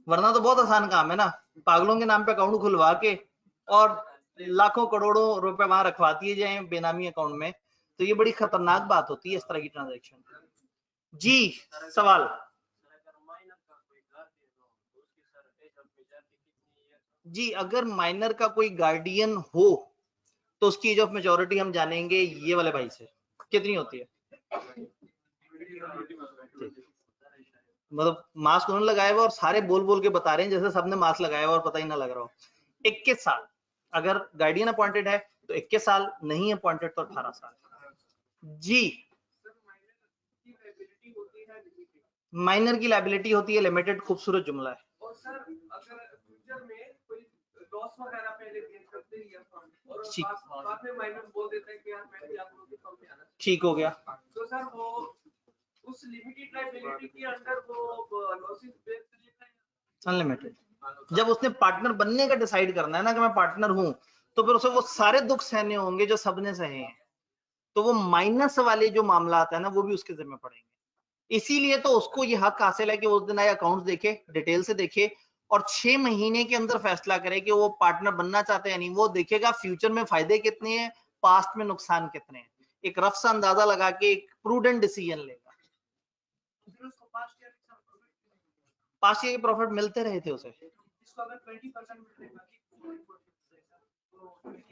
[SPEAKER 2] वरना तो बहुत आसान काम है ना, पागलों के नाम पे अकाउंट खुलवा के और लाखों करोड़ों रुपए वहां रखवा दिए जाए बेनामी अकाउंट में, तो ये बड़ी खतरनाक बात होती है इस तरह की ट्रांजैक्शन। जी सवाल। जी, अगर माइनर का कोई गार्डियन हो तो उसकी एज ऑफ मेजोरिटी हम जानेंगे ये वाले भाई से, कितनी होती है? मतलब मास्क उन्होंने लगाया हुआ और सारे बोल बोल के बता रहे हैं जैसे सबने मास्क लगाया हुआ और पता ही ना लग रहा हो। 21 साल अगर गार्डियन अपॉइंटेड है तो 21 साल, नहीं अपॉइंटेड तो 18 साल। जी, माइनर की लायबिलिटी होती है लिमिटेड, खूबसूरत जुमला है। और सर अगर फ्यूचर में कोई लॉस वगैरह पहले करते ही और बाद में माइनर बोल देते हैं कि यार मैंने आप लोगों के फॉर्म में आना, ठीक हो गया, तो सर वो उस लिमिटेड लायबिलिटी के अंडर वो लॉसेस बेयर करेगा अनलिमिटेड? जब उसने पार्टनर बनने का डिसाइड करना है ना कि मैं पार्टनर हूं, तो फिर उसे वो सारे दुख सहने होंगे जो सबने सहे हैं, तो वो माइनस वाले जो मामला आता है ना वो भी उसके जिम्मे पड़ेंगे। इसीलिए तो उसको ये हक हासिल है कि उस दिन आए अकाउंट्स देखे, डिटेल से देखे और 6 महीने के अंदर फैसला करे कि वो पार्टनर बनना चाहते हैं या नहीं। वो देखेगा फ्यूचर में फायदे कितने हैं, पास्ट में नुकसान कितने हैं, एक रफ सा अंदाजा लगा के एक प्रूडेंट डिसीजन लेगा। पास्ट ईयर के प्रॉफिट मिलते रहे थे उसे।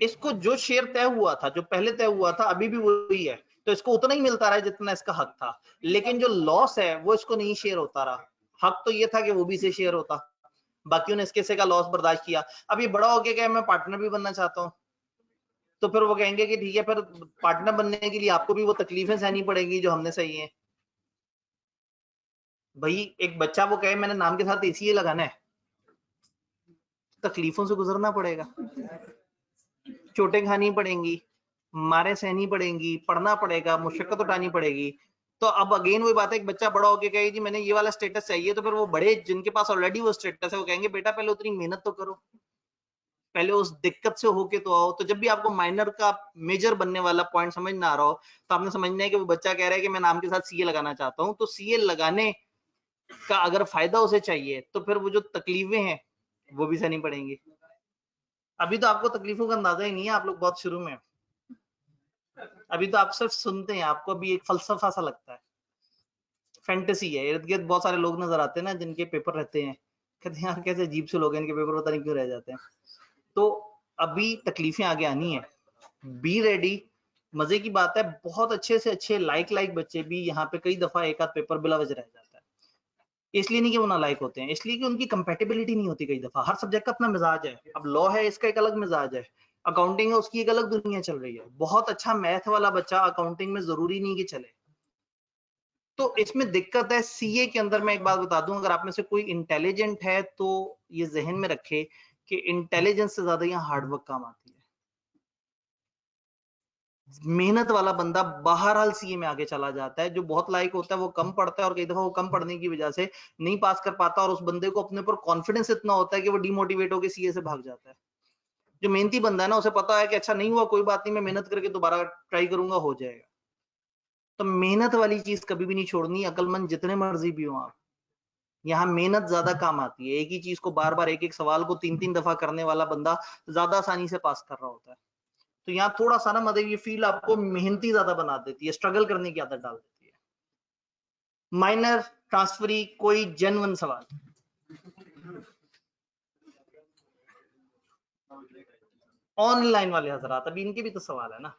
[SPEAKER 2] इसको जो शेयर तय हुआ था, जो पहले तय हुआ था, अभी भी वही है, तो इसको उतना ही मिलता रहा जितना इसका हक था। लेकिन जो लॉस है वो इसको नहीं शेयर होता रहा। हक तो ये था कि वो भी से शेयर होता, बाकियों ने इसके से का लॉस बर्दाश्त किया। अब ये बड़ा हो गया कि मैं पार्टनर भी बनना चाहता हूँ, तो फिर वो कहेंगे कि ठीक है, फिर पार्टनर बनने के लिए आपको भी वो तकलीफें सहनी पड़ेंगी जो हमने सही है। भाई एक बच्चा वो कहे मैंने नाम के साथ एसीए लगाना है, तकलीफों से गुजरना पड़ेगा, चोटें खानी पड़ेंगी, मारे सहनी पड़ेंगी, पढ़ना पड़ेगा, मुशक्कत उठानी पड़ेगी। तो अब अगेन वही बात है, एक बच्चा बड़ा होके कहे जी मैंने ये वाला स्टेटस चाहिए, तो फिर वो बड़े जिनके पास ऑलरेडी वो स्टेटस है वो कहेंगे बेटा पहले उतनी मेहनत तो करो, पहले उस दिक्कत से होके तो आओ। तो जब भी आपको माइनर का मेजर बनने वाला पॉइंट समझ ना आ रहा हो, तो आपने समझना है कि वो बच्चा कह रहा है कि मैं नाम के साथ सीए लगाना चाहता हूँ, तो सीए लगाने का अगर फायदा उसे चाहिए तो फिर वो जो तकलीफें हैं वो भी सहनी पड़ेंगी। अभी तो आपको तकलीफों का अंदाजा ही नहीं है, आप लोग बहुत शुरू में, अभी तो आप सिर्फ सुनते हैं, आपको अभी एक फलसफा सा लगता है, फैंटेसी है। इर्द गिर्द बहुत सारे लोग नजर आते हैं ना जिनके पेपर रहते हैं, कहते हैं यार कैसे अजीब से लोग हैं, इनके पेपर पता नहीं क्यों रह जाते हैं। तो अभी तकलीफें आगे आनी है, बी रेडी। मजे की बात है बहुत अच्छे से अच्छे लाइक बच्चे भी यहाँ पे कई दफा एक आध पेपर बिला वजह रह जाता है। इसलिए नहीं कि वो नालायक होते हैं, इसलिए कि उनकी कंपेटेबिलिटी नहीं होती। कई दफा हर सब्जेक्ट का अपना मिजाज है। अब लॉ है, इसका एक अलग मिजाज है, अकाउंटिंग है, उसकी एक अलग दुनिया चल रही है। बहुत अच्छा मैथ वाला बच्चा अकाउंटिंग में जरूरी नहीं कि चले, तो इसमें दिक्कत है। सीए के अंदर मैं एक बात बता दूं, अगर आप में से कोई इंटेलिजेंट है तो ये जहन में रखे कि इंटेलिजेंस से ज्यादा यहाँ हार्डवर्क काम आती है। मेहनत वाला बंदा बहरहाल सीए में आगे चला जाता है। जो बहुत लायक होता है वो कम पढ़ता है और कई दफा वो कम पढ़ने की वजह से नहीं पास कर पाता, और उस बंदे को अपने ऊपर कॉन्फिडेंस इतना होता है कि वो डिमोटिवेट होकर सीए से भाग जाता है। जो मेहनती बंदा है ना, उसे पता है कि अच्छा नहीं हुआ कोई बात नहीं, मैं मेहनत करके दोबारा ट्राई करूंगा, हो जाएगा। तो मेहनत वाली चीज कभी भी नहीं छोड़नी, अकलमंद जितने मर्जी भी हो आप। यहाँ मेहनत ज्यादा काम आती है। एक ही चीज को बार बार, एक एक सवाल को 3-3 दफा करने वाला बंदा ज्यादा आसानी से पास कर रहा होता है। तो यहाँ थोड़ा सा ना, मतलब ये फील आपको मेहनती ज्यादा बना देती है, स्ट्रगल करने की आदत डाल देती है। माइनर ट्रांसफरी कोई जेन्युइन सवाल? ऑनलाइन वाले हजरात, अभी इनके भी तो सवाल है ना।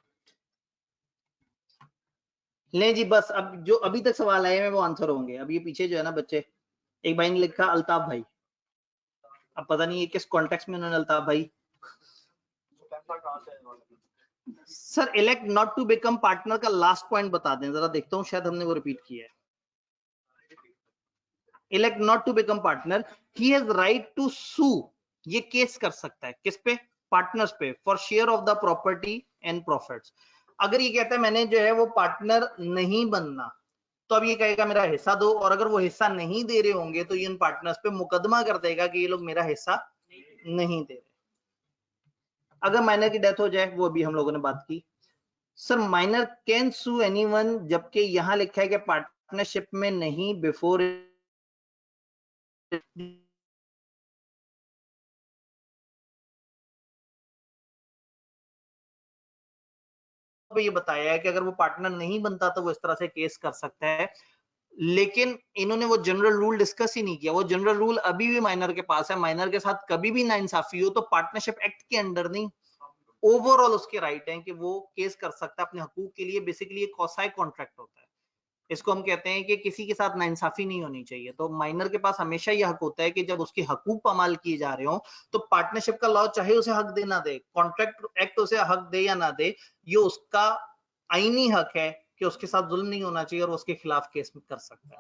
[SPEAKER 2] ले जी, बस अब जो अभी तक सवाल आए हैं वो आंसर होंगे। अब ये पीछे जो है ना बच्चे, एक भाई ने लिखा अल्ताफ भाई, अब पता नहीं ये किस कॉन्टेक्स्ट में उन्होंने अल्ताफ भाई। Sir elect not to become partner का लास्ट पॉइंट बता दें जरा, देखता हूँ शायद हमने वो रिपीट किया है। Elect not to become partner, he has right to sue, ये केस कर सकता है किस पे? पार्टनर्स पे, for share of the property and profits. अगर ये कहता है मैंने जो है वो पार्टनर नहीं बनना, तो अब ये कहेगा मेरा हिस्सा दो, और अगर वो हिस्सा नहीं दे रहे होंगे तो ये इन पार्टनर्स पे मुकदमा कर देगा कि ये लोग मेरा हिस्सा नहीं दे रहे। अगर माइनर की डेथ हो जाए, वो अभी हम लोगों ने बात की। Sir minor can sue anyone, जबकि यहां लिखा है कि पार्टनरशिप में नहीं, बिफोर ये बताया है कि अगर वो पार्टनर नहीं बनता तो वो इस तरह से केस कर सकता है। लेकिन इन्होंने वो जनरल रूल डिस्कस ही नहीं किया। वो जनरल रूल अभी भी माइनर के पास है। माइनर के साथ कभी भी नाइंसाफी हो तो पार्टनरशिप एक्ट के अंडर नहीं, ओवरऑल उसके राइट है कि वो केस कर सकता है अपने हकूक के लिए। बेसिकली एक कॉसाई कॉन्ट्रैक्ट होता है, इसको हम कहते हैं कि किसी के साथ नाइंसाफी नहीं होनी चाहिए। तो माइनर के पास हमेशा यह हक होता है कि जब उसके हकूक पामाल किए जा रहे हो तो पार्टनरशिप का लॉ चाहे उसे हक दे ना दे, कॉन्ट्रैक्ट एक्ट उसे हक दे या ना दे, ये उसका आईनी हक है कि उसके साथ जुल्म नहीं होना चाहिए और उसके खिलाफ केस कर सकता है।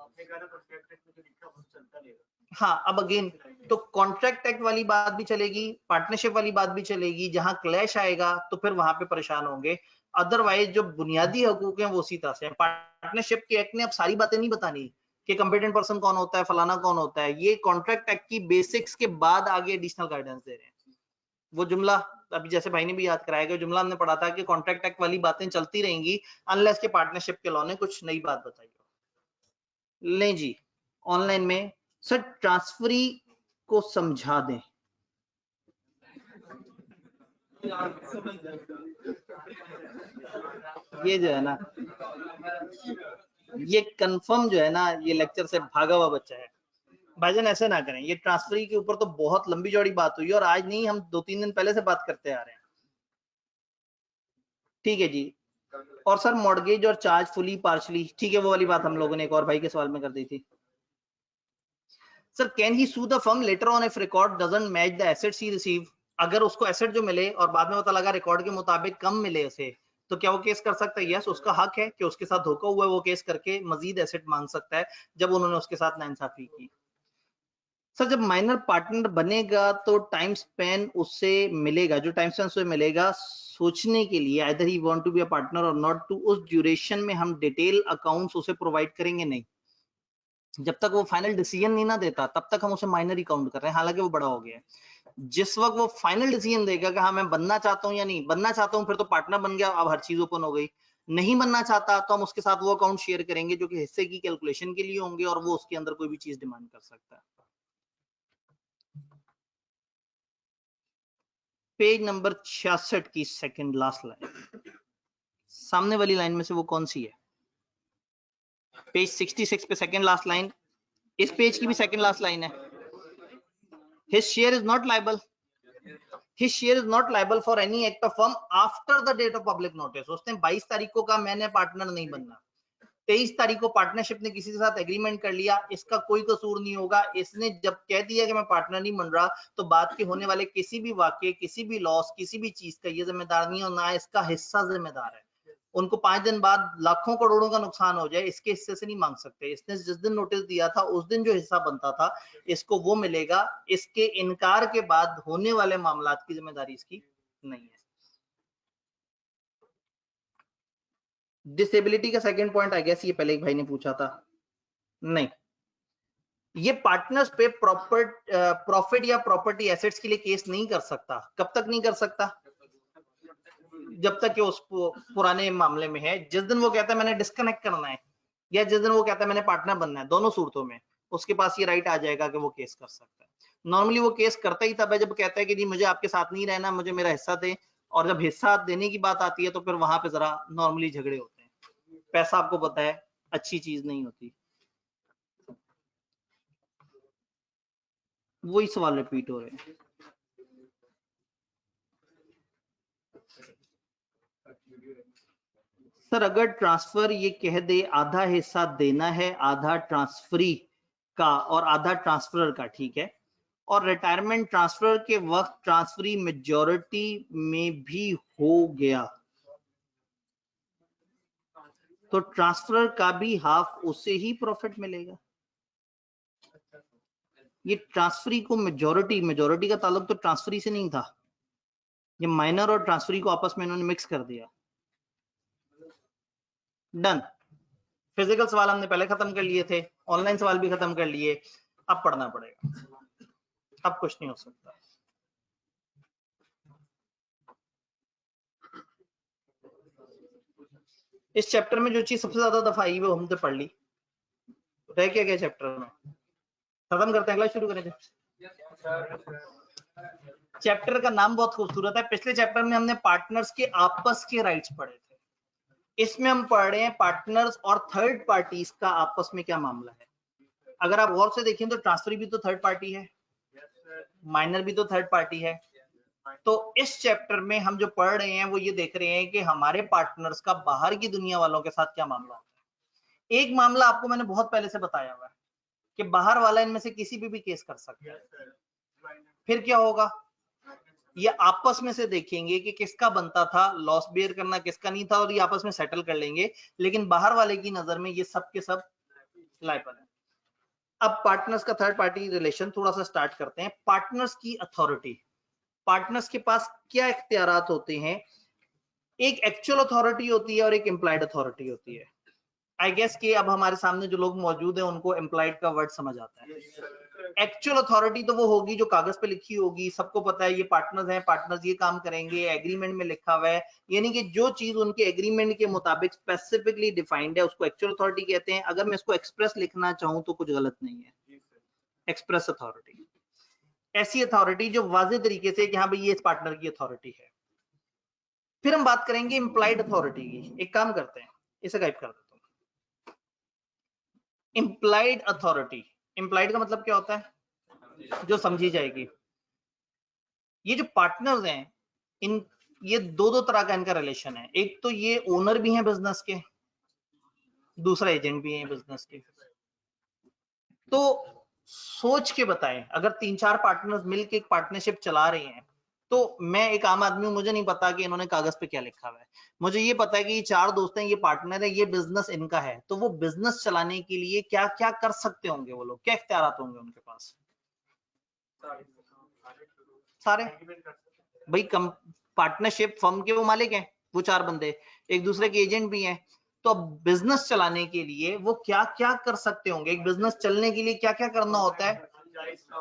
[SPEAKER 2] हाँ, अब अगेन तो कॉन्ट्रैक्ट एक्ट वाली बात भी चलेगी, पार्टनरशिप वाली बात भी चलेगी। जहां क्लैश आएगा तो फिर वहां पे परेशान होंगे। अदरवाइज जो बुनियादी हकूक हैं वो उसी तरह से। पार्टनरशिप के एक्ट ने अब सारी बातें नहीं बतानी कि कंपेटेंट पर्सन कौन होता है, फलाना कौन होता है। ये कॉन्ट्रैक्ट एक्ट की बेसिक्स के बाद आगे एडिशनल गाइडेंस दे रहे हैं। वो जुमला अभी जैसे भाई ने भी याद कराया कि जुमला हमने पढ़ा था कि कॉन्ट्रैक्ट एक्ट वाली बातें चलती रहेंगी अनलेस के पार्टनरशिप के लॉ ने कुछ नई बात बताई हो। लें जी, ऑनलाइन में सर ट्रांसफरी को समझा दें। ये जो है ना, ये कंफर्म जो है ना, ये लेक्चर से भागा हुआ बच्चा है। भाईजान ऐसे ना करें, ये ट्रांसफरी के ऊपर तो बहुत लंबी चौड़ी बात हुई और आज नहीं, हम 2-3 दिन पहले से बात करते आ रहे हैं। ठीक है जी। और सर मॉर्गेज और चार्ज फुली पार्शली, ठीक है, वो वाली बात हम लोगों ने एक और भाई के सवाल में कर दी थी। Sir can he sue the firm later on if record doesn't match the assets he receive. अगर उसको एसेट जो मिले और बाद में पता लगा रिकॉर्ड के मुताबिक कम मिले उसे, तो क्या वो केस कर सकता है? यस, उसका हक है कि उसके साथ धोखा हुआ है, वो केस करके मजीद एसेट मांग सकता है जब उन्होंने उसके साथ नाइंसाफी की। सर जब माइनर पार्टनर बनेगा तो टाइम स्पेन उससे मिलेगा, जो टाइम स्पेन उससे मिलेगा सोचने के लिए, either he want to be a partner or not to, उस ड्यूरेशन में हम डिटेल अकाउंट्स उसे प्रोवाइड करेंगे नहीं। जब तक वो फाइनल डिसीजन नहीं ना देता तब तक हम उसे माइनर ही काउंट कर रहे हैं, हालांकि वो बड़ा हो गया है। जिस वक्त वो फाइनल डिसीजन देगा कि हाँ मैं बनना चाहता हूँ या नहीं बनना चाहता हूँ, फिर तो पार्टनर बन गया, अब हर चीज ओपन हो गई। नहीं बनना चाहता तो हम उसके साथ वो अकाउंट शेयर करेंगे जो कि हिस्से की कैलकुलेशन के लिए होंगे और वो उसके अंदर कोई भी चीज डिमांड कर सकता है। पेज नंबर 66 की सेकंड लास्ट लाइन, सामने वाली लाइन में से वो कौन सी है? पेज 66 पे सेकंड लास्ट लाइन, इस पेज की भी सेकंड लास्ट लाइन है। His share is not liable. His share is not liable for any act of firm after the date of public notice. उसने 22 तारीख को कहा मैंने पार्टनर नहीं बनना, 23 तारीख को पार्टनरशिप ने किसी के साथ एग्रीमेंट कर लिया, इसका कोई कसूर नहीं होगा। इसने जब कह दिया कि मैं पार्टनर नहीं बन रहा, तो बाद के होने वाले किसी भी वाक्य, किसी भी लॉस, किसी भी चीज का ये जिम्मेदार नहीं, और ना इसका हिस्सा जिम्मेदार है। उनको 5 दिन बाद लाखों करोड़ों का नुकसान हो जाए, इसके हिस्से से नहीं मांग सकते। इसने जिस दिन नोटिस दिया था उस दिन जो हिस्सा बनता था इसको वो मिलेगा। इसके इनकार के बाद होने वाले मामलात की जिम्मेदारी इसकी नहीं है। डिसेबिलिटी का सेकंड पॉइंट आई गेस ये पहले एक भाई ने पूछा था, नहीं, ये पार्टनर्स पे प्रॉफिट या प्रॉपर्टी एसेट्स के लिए केस नहीं कर सकता। कब तक नहीं कर सकता? जब तक कि उस पुराने मामले में है। जिस दिन वो कहता है मैंने डिस्कनेक्ट करना है, या जिस दिन वो कहता है मैंने पार्टनर बनना है, दोनों सूरतों में उसके पास ये राइट आ जाएगा कि वो केस कर सकता है। नॉर्मली वो केस करता ही तब है जब कहता है कि जी मुझे आपके साथ नहीं रहना, मुझे मेरा हिस्सा दे। और जब हिस्सा देने की बात आती है तो फिर वहां पे जरा नॉर्मली झगड़े होते हैं। पैसा आपको पता है अच्छी चीज नहीं होती। वही सवाल रिपीट हो रहे हैं। सर अगर ट्रांसफर ये कह दे आधा हिस्सा देना है, आधा ट्रांसफरी का और आधा ट्रांसफरर का, ठीक है, और रिटायरमेंट ट्रांसफर के वक्त ट्रांसफरी मेजॉरिटी में भी हो गया, तो ट्रांसफरर का भी हाफ उसे ही प्रॉफिट मिलेगा। ये ट्रांसफरी को मेजॉरिटी का ताल्लुक तो ट्रांसफरी से नहीं था, ये माइनर और ट्रांसफरी को आपस में इन्होंने मिक्स कर दिया। डन। फिजिकल सवाल हमने पहले खत्म कर लिए थे, ऑनलाइन सवाल भी खत्म कर लिए, अब पढ़ना पड़ेगा, अब कुछ नहीं हो सकता। इस चैप्टर में जो चीज सबसे ज्यादा दफा आई वो हमने पढ़ ली। रह क्या गया चैप्टर में? खत्म करते हैं, अगला शुरू करें। चैप्टर का नाम बहुत खूबसूरत है। पिछले चैप्टर में हमने पार्टनर्स के आपस के राइट्स पढ़े थे, इसमें हम पढ़ रहे हैं पार्टनर्स और थर्ड पार्टीज का आपस में क्या मामला है। अगर आप गौर से देखें तो ट्रांसफर भी तो थर्ड पार्टी है, माइनर भी तो थर्ड पार्टी है। तो इस चैप्टर में हम जो पढ़ रहे हैं वो ये देख रहे हैं कि हमारे पार्टनर्स का बाहर की दुनिया वालों के साथ क्या मामला होता है। एक मामला आपको मैंने बहुत पहले से बताया हुआ है कि बाहर वाला इनमें से किसी भी केस कर सकता है। फिर क्या होगा, ये आपस में से देखेंगे कि किसका बनता था, लॉस बेयर करना किसका नहीं था, और ये आपस में सेटल कर लेंगे। लेकिन बाहर वाले की नजर में ये सब के सब लायबल है। अब पार्टनर्स का थर्ड पार्टी रिलेशन थोड़ा सा स्टार्ट करते हैं। पार्टनर्स की अथॉरिटी, पार्टनर्स के पास क्या इख्तियारात होते हैं? एक एक्चुअल अथॉरिटी होती है और एक इंप्लाइड अथॉरिटी होती है। आई गेस कि अब हमारे सामने जो लोग मौजूद हैं उनको एम्प्लॉयड का वर्ड समझ आता है। एक्चुअल अथॉरिटी तो वो होगी जो कागज पे लिखी होगी, सबको पता है ये पार्टनर्स हैं, पार्टनर्स ये काम करेंगे, एग्रीमेंट में लिखा हुआ है, यानी कि जो चीज उनके एग्रीमेंट के मुताबिक स्पेसिफिकली डिफाइंड है उसको एक्चुअल अथॉरिटी कहते हैं। अगर मैं इसको एक्सप्रेस लिखना चाहूं तो कुछ गलत नहीं है। एक्सप्रेस अथॉरिटी ऐसी अथॉरिटी जो वाज़ेह तरीके से कि हाँ भाई ये इस पार्टनर की अथॉरिटी है। फिर हम बात करेंगे इंप्लाइड अथॉरिटी की। एक काम करते हैं, इसे गाइड कर देता हूं। इंप्लाइड अथॉरिटी, इंप्लाइड का मतलब क्या होता है? जो समझी जाएगी। ये जो पार्टनर्स हैं, इन ये दो तरह का इनका रिलेशन है। एक तो ये ओनर भी हैं बिजनेस के, दूसरा एजेंट भी है बिजनेस के। तो सोच के बताएं, अगर 3-4 पार्टनर्स मिलकर एक पार्टनरशिप चला रहे हैं, तो मैं एक आम आदमी हूं, मुझे नहीं पता कि इन्होंने कागज पे क्या लिखा हुआ है। मुझे ये पता है कि ये 4 दोस्त हैं, ये पार्टनर है, ये बिजनेस इनका है। तो वो बिजनेस चलाने के लिए क्या क्या कर सकते होंगे, वो लोग क्या इख्तियारात होंगे उनके पास? सारे भाई पार्टनरशिप फर्म के वो मालिक हैं, वो 4 बंदे एक दूसरे के एजेंट भी हैं। तो अब बिजनेस चलाने के लिए वो क्या क्या कर सकते होंगे? एक बिजनेस चलने के लिए क्या क्या करना होता है?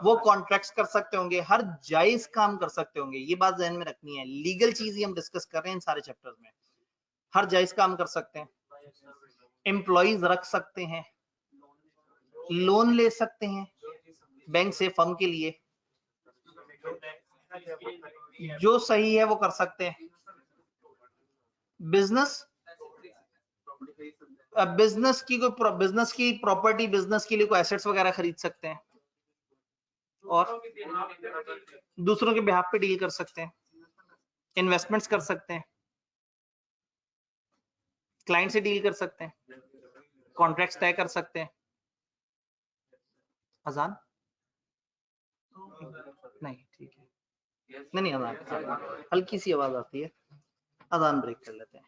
[SPEAKER 2] वो कॉन्ट्रैक्ट्स कर सकते होंगे, हर जायज काम कर सकते होंगे। ये बात ध्यान में रखनी है, लीगल चीज ही हम डिस्कस कर रहे हैं इन सारे चैप्टर्स में। हर जायज काम कर सकते हैं, एम्प्लॉइज रख सकते हैं, लोन ले सकते हैं बैंक से फर्म के लिए, जो सही है वो कर सकते हैं। बिजनेस बिजनेस की प्रॉपर्टी, बिजनेस के लिए कोई एसेट्स वगैरह खरीद सकते हैं और दूसरों के बिहाफ पे डील कर सकते हैं, इन्वेस्टमेंट्स कर सकते हैं, क्लाइंट से डील कर सकते हैं, कॉन्ट्रैक्ट्स तय कर सकते हैं। अजान नहीं, ठीक है, नहीं अजान हल्की सी आवाज आती है, अजान ब्रेक कर लेते हैं।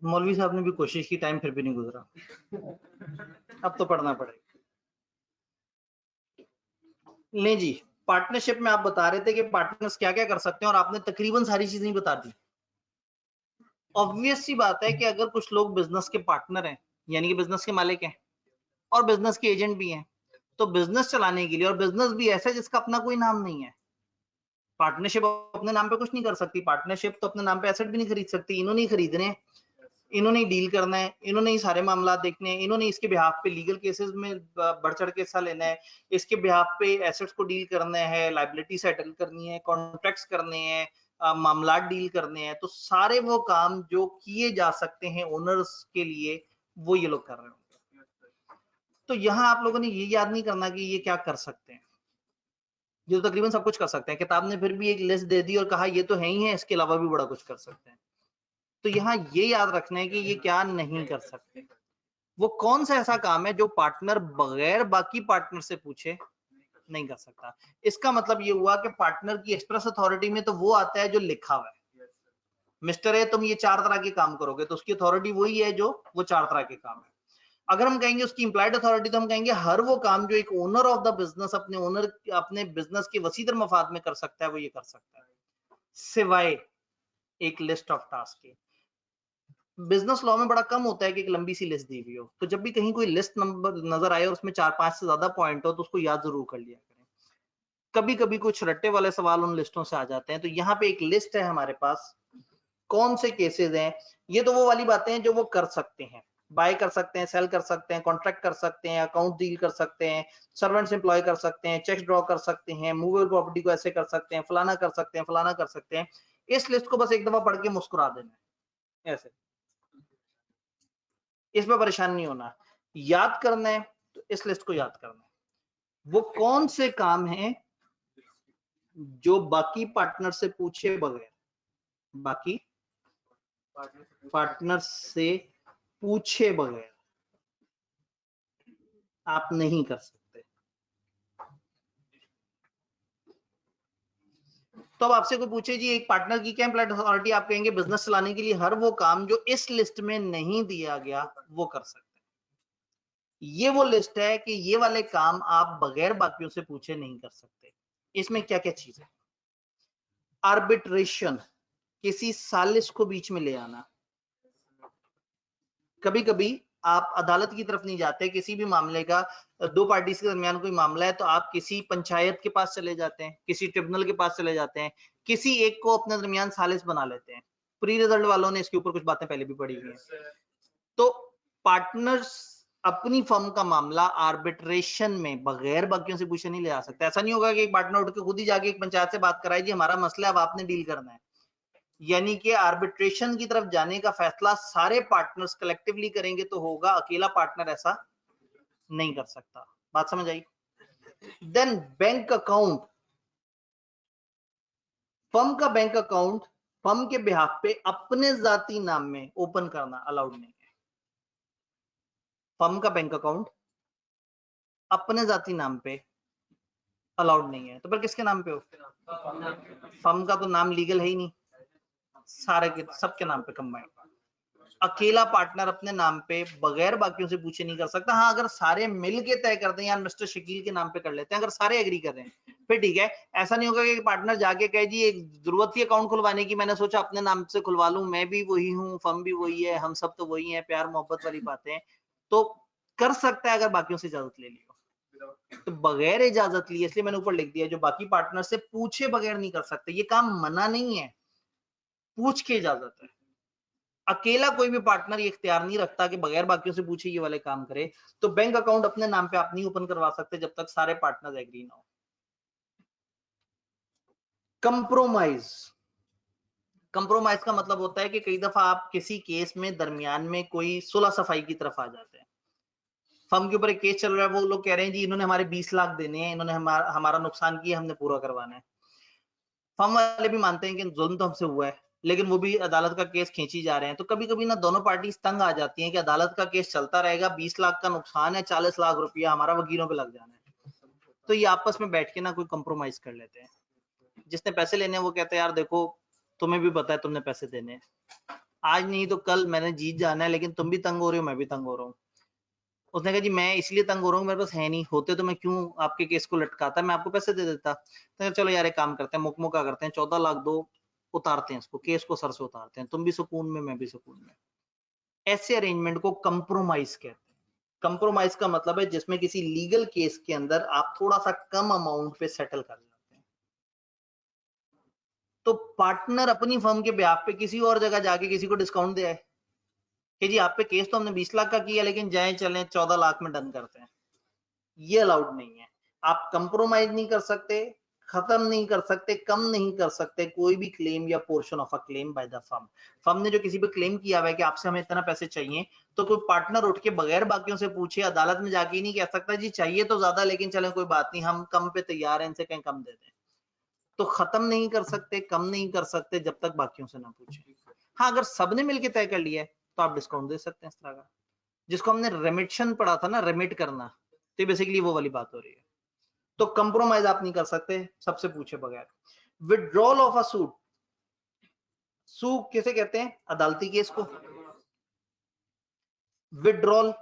[SPEAKER 2] मौलवी साहब ने भी कोशिश की, टाइम फिर भी नहीं गुजरा। अब तो पढ़ना पड़ेगा। ले जी, पार्टनरशिप में आप बता रहे थे कि पार्टनर्स क्या क्या कर सकते हैं और आपने तकरीबन सारी चीजें ही बता दी। ऑब्वियस सी बात है कि अगर कुछ लोग बिजनेस के पार्टनर हैं, यानी कि बिजनेस के मालिक हैं और बिजनेस के एजेंट भी हैं, तो बिजनेस चलाने के लिए, और बिजनेस भी ऐसा है जिसका अपना कोई नाम नहीं है, पार्टनरशिप अपने नाम पे कुछ नहीं कर सकती। पार्टनरशिप तो अपने नाम पे एसेट भी नहीं खरीद सकती। इन्होंने ही खरीदने हैं, इन्होंने ही डील करना है, इन्होंने ही सारे मामला देखने हैं, इन्होंने इसके बिहाफ पे लीगल केसेस में बढ़ चढ़ के हिस्सा लेना है, इसके बिहाफ पे एसेट्स को डील करना है, लायबिलिटी सेटल करनी है, कॉन्ट्रैक्ट्स करने हैं, मामला डील करने हैं। तो सारे वो काम जो किए जा सकते हैं ओनर्स के लिए, वो ये लोग कर रहे हैं। तो यहाँ आप लोगों ने ये याद नहीं करना कि ये क्या कर सकते हैं, ये तो तकरीबन सब कुछ कर सकते हैं। किताब ने फिर भी एक लिस्ट दे दी और कहा ये तो है ही है, इसके अलावा भी बड़ा कुछ कर सकते हैं। तो यहाँ ये याद रखना है कि ये क्या नहीं कर सकते। वो कौन सा ऐसा काम है जो पार्टनर बगैर बाकी पार्टनर से पूछे नहीं कर सकता। इसका मतलब ये हुआ कि पार्टनर की एक्सप्रेस अथॉरिटी में तो वो आता है जो लिखा हुआ है, मिस्टर ए तुम ये 4 तरह के काम करोगे, तो उसकी अथॉरिटी वही है जो वो 4 तरह के काम है। अगर हम कहेंगे उसकी इंप्लाइड अथॉरिटी, तो हम कहेंगे हर वो काम जो एक ओनर ऑफ द बिजनेस अपने बिजनेस के वसीदर मफाद में कर सकता है, वो ये कर सकता है, सिवाय एक लिस्ट ऑफ टास्क के। बिजनेस लॉ में बड़ा कम होता है कि एक लंबी सी लिस्ट दी हुई हो, तो जब भी कहीं कोई लिस्ट नंबर नजर आए और उसमें 4-5 से ज्यादा पॉइंट हो, तो उसको याद जरूर कर लिया करें। कभी कभी कुछ रट्टे वाले सवाल उन लिस्टों से आ जाते हैं। तो यहाँ पे एक लिस्ट है हमारे पास, कौन से केसेस हैं। ये तो वो वाली बातें हैं जो वो कर सकते हैं, बाय कर सकते हैं, सेल कर सकते हैं, कॉन्ट्रैक्ट कर सकते हैं, अकाउंट डील कर सकते हैं, सर्वेंट्स एम्प्लॉय कर सकते हैं, चेक्स ड्रॉ कर सकते हैं, मूवेबल प्रॉपर्टी को ऐसे कर सकते हैं, फलाना कर सकते हैं, फलाना कर सकते हैं। इस लिस्ट को बस एक दफा पढ़ के मुस्कुरा देना है, ऐसे, इसमें परेशान नहीं होना। याद करना है तो इस लिस्ट को याद करना है। वो कौन से काम हैं जो बाकी पार्टनर से पूछे बगैर, बाकी पार्टनर से पूछे बगैर आप नहीं कर सकते। तो अब आपसे कोई पूछे जी एक पार्टनर की क्या एम्प्लॉयड अथॉरिटी, आप कहेंगे बिजनेस चलाने के लिए हर वो काम जो इस लिस्ट में नहीं दिया गया वो कर सकते हैं। ये वो लिस्ट है कि ये वाले काम आप बगैर बाकियों से पूछे नहीं कर सकते। इसमें क्या क्या चीज है? आर्बिट्रेशन, किसी सालिश को बीच में ले आना। कभी कभी आप अदालत की तरफ नहीं जाते, किसी भी मामले का, दो पार्टीज के दरमियान कोई मामला है तो आप किसी पंचायत के पास चले जाते हैं, किसी ट्रिब्यूनल के पास चले जाते हैं, किसी एक को अपने दरमियान सालिस बना लेते हैं। प्री रिजल्ट वालों ने इसके ऊपर कुछ बातें पहले भी पढ़ी हुई हैं। तो पार्टनर्स अपनी फर्म का मामला आर्बिट्रेशन में बगैर बाकियों से पूछे नहीं ले आ सकते। ऐसा नहीं होगा कि एक पार्टनर उठ के खुद ही जाके एक पंचायत से बात कराए जी हमारा मसला अब आपने डील करना है। यानी कि आर्बिट्रेशन की तरफ जाने का फैसला सारे पार्टनर्स कलेक्टिवली करेंगे तो होगा, अकेला पार्टनर ऐसा नहीं कर सकता। बात समझ आई? देन बैंक अकाउंट, फर्म का बैंक अकाउंट फर्म के बिहाफ पे अपने जाती नाम में ओपन करना अलाउड नहीं है। फर्म का बैंक अकाउंट अपने जाती नाम पे अलाउड नहीं है, तो फिर किसके नाम पे हो? फर्म का तो नाम लीगल है ही नहीं, सारे के सबके नाम पे कंबाइंड। अकेला पार्टनर अपने नाम पे बगैर बाकियों से पूछे नहीं कर सकता। हाँ, अगर सारे मिल के तय कर दें, यार मिस्टर शकील के नाम पे कर लेते हैं, अगर सारे एग्री कर रहे हैं फिर ठीक है। ऐसा नहीं होगा कि पार्टनर जाके कहे जी एक जरूरत थी अकाउंट खुलवाने की, मैंने सोचा अपने नाम से खुलवा लूं, मैं भी वही हूँ, फर्म भी वही है, हम सब तो वही है, प्यार मोहब्बत वाली बातें। तो कर सकता है अगर बाकियों से इजाजत ले ली हो। तो बगैर इजाजत लिए, इसलिए मैंने ऊपर लिख दिया जो बाकी पार्टनर से पूछे बगैर नहीं कर सकते। ये काम मना नहीं है, पूछ के इजाजत है। अकेला कोई भी पार्टनर ये इख्तियार नहीं रखता कि बगैर बाकियों से पूछे ये वाले काम करे। तो बैंक अकाउंट अपने नाम पे आप नहीं ओपन करवा सकते जब तक सारे पार्टनर्स एग्री ना हो। कंप्रोमाइज, कंप्रोमाइज का मतलब होता है कि कई दफा आप किसी केस में दरमियान में कोई सुलह सफाई की तरफ आ जाते हैं। फर्म के ऊपर एक केस चल रहा है, वो लोग कह रहे हैं जी इन्होंने हमारे 20 लाख देने हैं, इन्होंने हमारा नुकसान किया, हमने पूरा करवाना है। फर्म वाले भी मानते हैं कि जुल्म तो हमसे हुआ है, लेकिन वो भी अदालत का केस खींची जा रहे हैं। तो कभी कभी ना दोनों पार्टी तंग आ जाती हैं कि अदालत का केस चलता रहेगा, 20 लाख का नुकसान है, 40 लाख रुपया हमारा वकीलों पे लग जाना है। तो ये आपस में बैठ के ना कोई कंप्रोमाइज कर लेते हैं। जिसने पैसे लेने हैं वो कहते हैं यार देखो तुम्हें भी पता है तुमने पैसे देने हैं, आज नहीं तो कल मैंने जीत जाना है, लेकिन तुम भी तंग हो रहे हो, मैं भी तंग हो रहा हूँ। उसने कहा जी मैं इसलिए तंग हो रहा हूँ, मेरे पास है नहीं, होते तो मैं क्यों आपके केस को लटकाता, मैं आपको पैसे दे देता। तो चलो यार एक काम करते हैं, मुकमुका करते हैं, 14 लाख दो, उतारते हैं इसको, केस को सर से उतारते हैं, तुम भी सुकून में मैं भी सुकून में। ऐसे अरेंजमेंट को कंप्रोमाइज कहते हैं। कंप्रोमाइज का मतलब है जिसमें किसी लीगल केस के अंदर आप थोड़ा सा कम अमाउंट पे सेटल कर जाते हैं। तो पार्टनर अपनी फर्म के ब्याह पे किसी और जगह जाके किसी को डिस्काउंट दे आए कि जी आप पे केस तो हमने 20 लाख का किया, लेकिन जाए चलें 14 लाख में डन करते हैं, ये अलाउड नहीं है। आप कंप्रोमाइज नहीं कर सकते, खत्म नहीं कर सकते, कम नहीं कर सकते कोई भी क्लेम या portion of a claim by the firm. Firm ने जो किसी पे क्लेम किया हुआ है कि आपसे हमें इतना पैसे चाहिए, तो कोई पार्टनर उठ के बगैर बाकियों से पूछे अदालत में जाके ही नहीं कह सकता जी चाहिए तो ज्यादा, लेकिन चले कोई बात नहीं हम कम पे तैयार हैं, इनसे कहीं कम दे दें। तो खत्म नहीं कर सकते, कम नहीं कर सकते जब तक बाकियों से ना पूछे। हाँ, अगर सबने मिलकर तय कर लिया है तो आप डिस्काउंट दे सकते हैं इस तरह का, जिसको हमने रेमिशन पढ़ा था ना, रेमिट करना, तो बेसिकली वो वाली बात हो रही है। तो कंप्रोमाइज आप नहीं कर सकते सबसे पूछे बगैर। विड्रॉल ऑफ अ सूट, सू किसे कहते हैं, अदालती केस को। विड्रॉल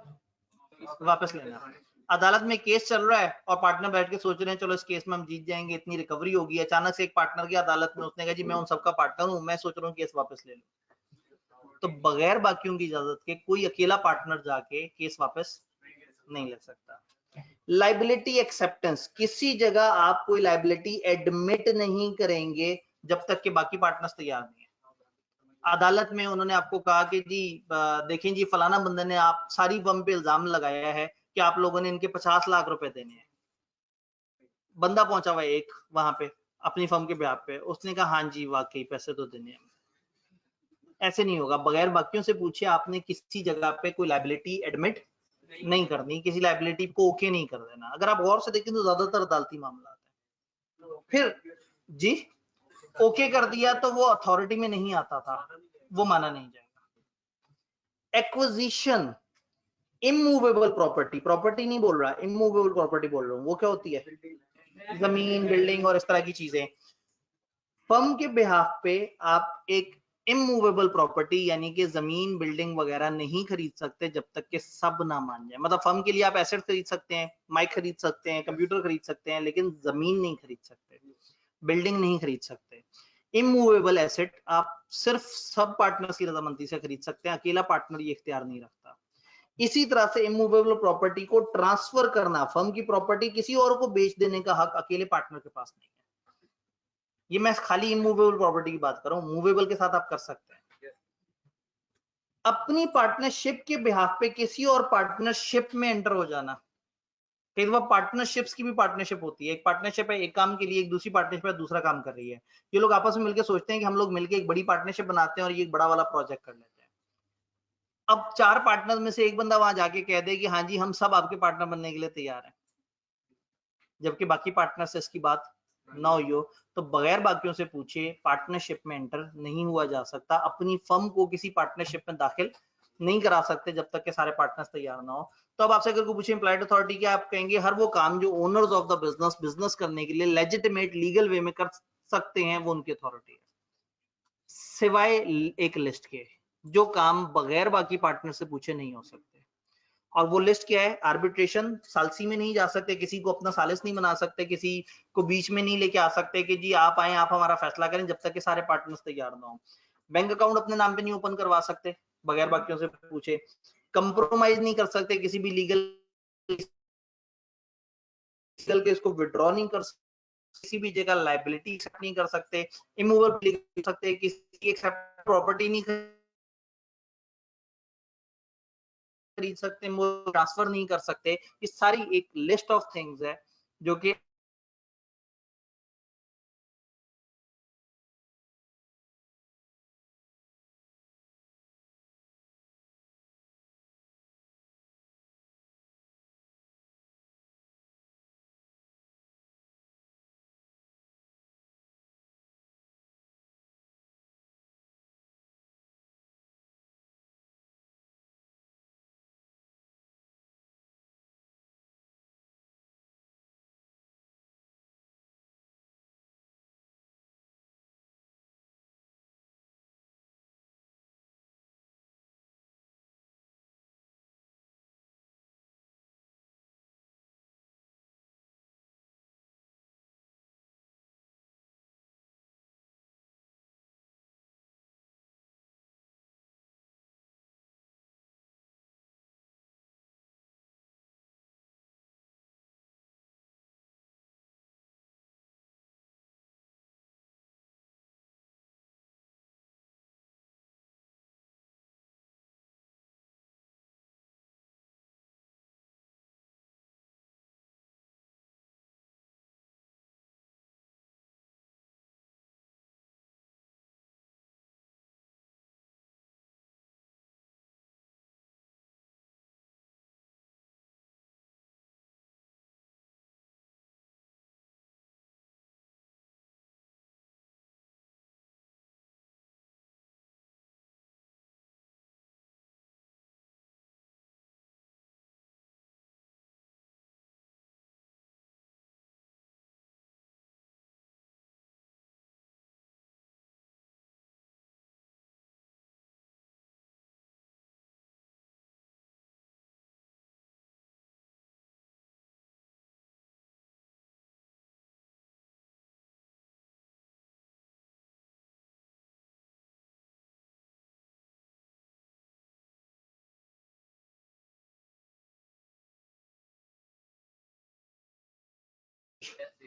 [SPEAKER 2] वापस लेना, अदालत में केस चल रहा है और पार्टनर बैठ के सोच रहे हैं चलो इस केस में हम जीत जाएंगे, इतनी रिकवरी होगी, अचानक से एक पार्टनर की अदालत में, उसने कहा जी मैं उन सबका पार्टनर हूं, मैं सोच रहा हूँ केस वापस ले लूं। तो बगैर बाकियों की इजाजत के कोई अकेला पार्टनर जाके केस वापस नहीं ले सकता। लाइबिलिटी एक्सेप्टेंस, किसी जगह आप कोई लाइबिलिटी एडमिट नहीं करेंगे जब तक कि बाकी पार्टनर्स तैयार नहीं है। अदालत में उन्होंने आपको कहा कि जी देखें जी फलाना बंदे ने आप सारी फर्म पे इल्जाम लगाया है कि आप लोगों ने इनके 50 लाख रुपए देने हैं। बंदा पहुंचा हुआ एक वहां पे अपनी फर्म के ब्याह पे, उसने कहा हाँ जी वाकई पैसे तो देने हैं। ऐसे नहीं होगा, बगैर बाकियों से पूछे आपने किसी जगह पे कोई लाइबिलिटी एडमिट नहीं करनी, किसी लाइबिलिटी को ओके नहीं कर देना। अगर आप गौर से देखें तो ज्यादातर अदालती मामला है। फिर जी ओके कर दिया तो वो अथॉरिटी में नहीं आता था, वो माना नहीं जाएगा। एक्विजिशन, इमूवेबल प्रॉपर्टी, प्रॉपर्टी नहीं बोल रहा, इमूवेबल प्रॉपर्टी बोल रहा हूँ, वो क्या होती है, जमीन, बिल्डिंग और इस तरह की चीजें। फर्म के बिहाफ पे आप एक इमूवेबल प्रॉपर्टी यानी कि जमीन, बिल्डिंग वगैरह नहीं खरीद सकते जब तक कि सब ना मान जाए। मतलब फर्म के लिए आप एसेट खरीद सकते हैं, माइक खरीद सकते हैं, कंप्यूटर खरीद सकते हैं, लेकिन जमीन नहीं खरीद सकते, बिल्डिंग नहीं खरीद सकते। इमूवेबल एसेट आप सिर्फ सब पार्टनर्स की रजामंदी से खरीद सकते हैं, अकेला पार्टनर ये इख्तियार नहीं रखता। इसी तरह से इमूवेबल प्रॉपर्टी को ट्रांसफर करना, फर्म की प्रॉपर्टी किसी और को बेच देने का हक अकेले पार्टनर के पास नहीं है। ये मैं खाली इमूवेबल प्रॉपर्टी की बात कर रहा हूं, मूवेबल के साथ आप कर सकते हैं। अपनी पार्टनरशिप के बिहाफ पे किसी और पार्टनरशिप में एंटर हो जाना, कई बार पार्टनरशिप्स की भी पार्टनरशिप होती है, एक पार्टनरशिप है एक काम के लिए, एक दूसरी पार्टनरशिप है दूसरा काम कर रही है, ये लोग आपस में मिलकर सोचते हैं कि हम लोग मिलकर एक बड़ी पार्टनरशिप बनाते हैं और ये एक बड़ा वाला प्रोजेक्ट कर लेते हैं। अब 4 पार्टनर में से एक बंदा वहां जाके कह दे कि हाँ जी हम सब आपके पार्टनर बनने के लिए तैयार हैं, जबकि बाकी पार्टनर से इसकी बात ना हुई हो, तो बगैर बाकियों से पूछे पार्टनरशिप में एंटर नहीं हुआ जा सकता। अपनी फर्म को किसी पार्टनरशिप में दाखिल नहीं करा सकते जब तक के सारे पार्टनर्स तैयार ना हो। तो अब आपसे अगर कोई पूछे एम्प्लॉयड अथॉरिटी क्या, आप कहेंगे हर वो काम जो owners of the business business करने के लिए लेजिटिमेट लीगल वे में कर सकते हैं वो उनकी अथॉरिटी है, सिवाय एक लिस्ट के जो काम बगैर बाकी पार्टनर से पूछे नहीं हो सकते। और वो लिस्ट क्या है, आर्बिट्रेशन, सालसी में नहीं जा सकते, किसी को अपना सालिस नहीं बना सकते, किसी को बीच में नहीं लेके आ सकते कि जी आप आए आप हमारा फैसला करें, जब तक कि सारे पार्टनर्स तैयार ना हो। बैंक अकाउंट अपने नाम पे नहीं ओपन करवा सकते बगैर बाकियों से पूछे। कंप्रोमाइज नहीं कर सकते किसी भी लीगल केस को विड्रॉ नहीं कर सकते, किसी भी जगह लाइबिलिटी एक्सेप्ट नहीं कर सकते, इमूवेबल कर सकते, किसी एक्सेप्ट प्रॉपर्टी नहीं खरीद सकते, ट्रांसफर नहीं कर सकते। ये सारी एक लिस्ट ऑफ थिंग्स है जो कि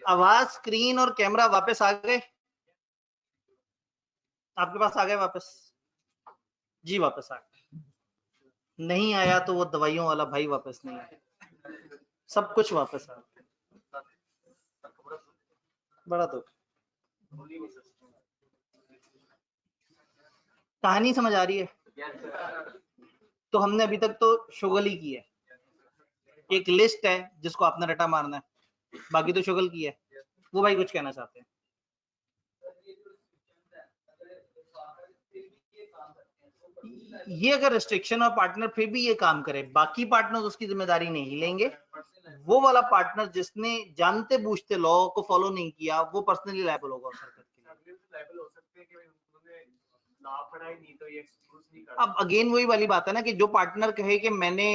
[SPEAKER 2] आवाज, स्क्रीन और कैमरा वापस आ गए आपके पास? आ गए वापस? जी वापस आ गए। नहीं आया तो वो दवाइयों वाला भाई वापस नहीं आया, सब कुछ वापस आ गया। बड़ा दुख। कहानी समझ आ रही है? तो हमने अभी तक तो शुगल ही की है, एक लिस्ट है जिसको आपने रटा मारना है, बाकी तो शुगल की है। वो भाई कुछ कहना चाहते हैं? ये अगर रिस्ट्रिक्शन और पार्टनर फिर भी ये काम करे, बाकी पार्टनर उसकी जिम्मेदारी नहीं लेंगे, वो वाला पार्टनर जिसने जानते बूझते लॉ को फॉलो नहीं किया वो पर्सनली लायबल होगा उस हरकत के लिए। अब अगेन वही वाली बात है ना कि जो पार्टनर कहे कि मैंने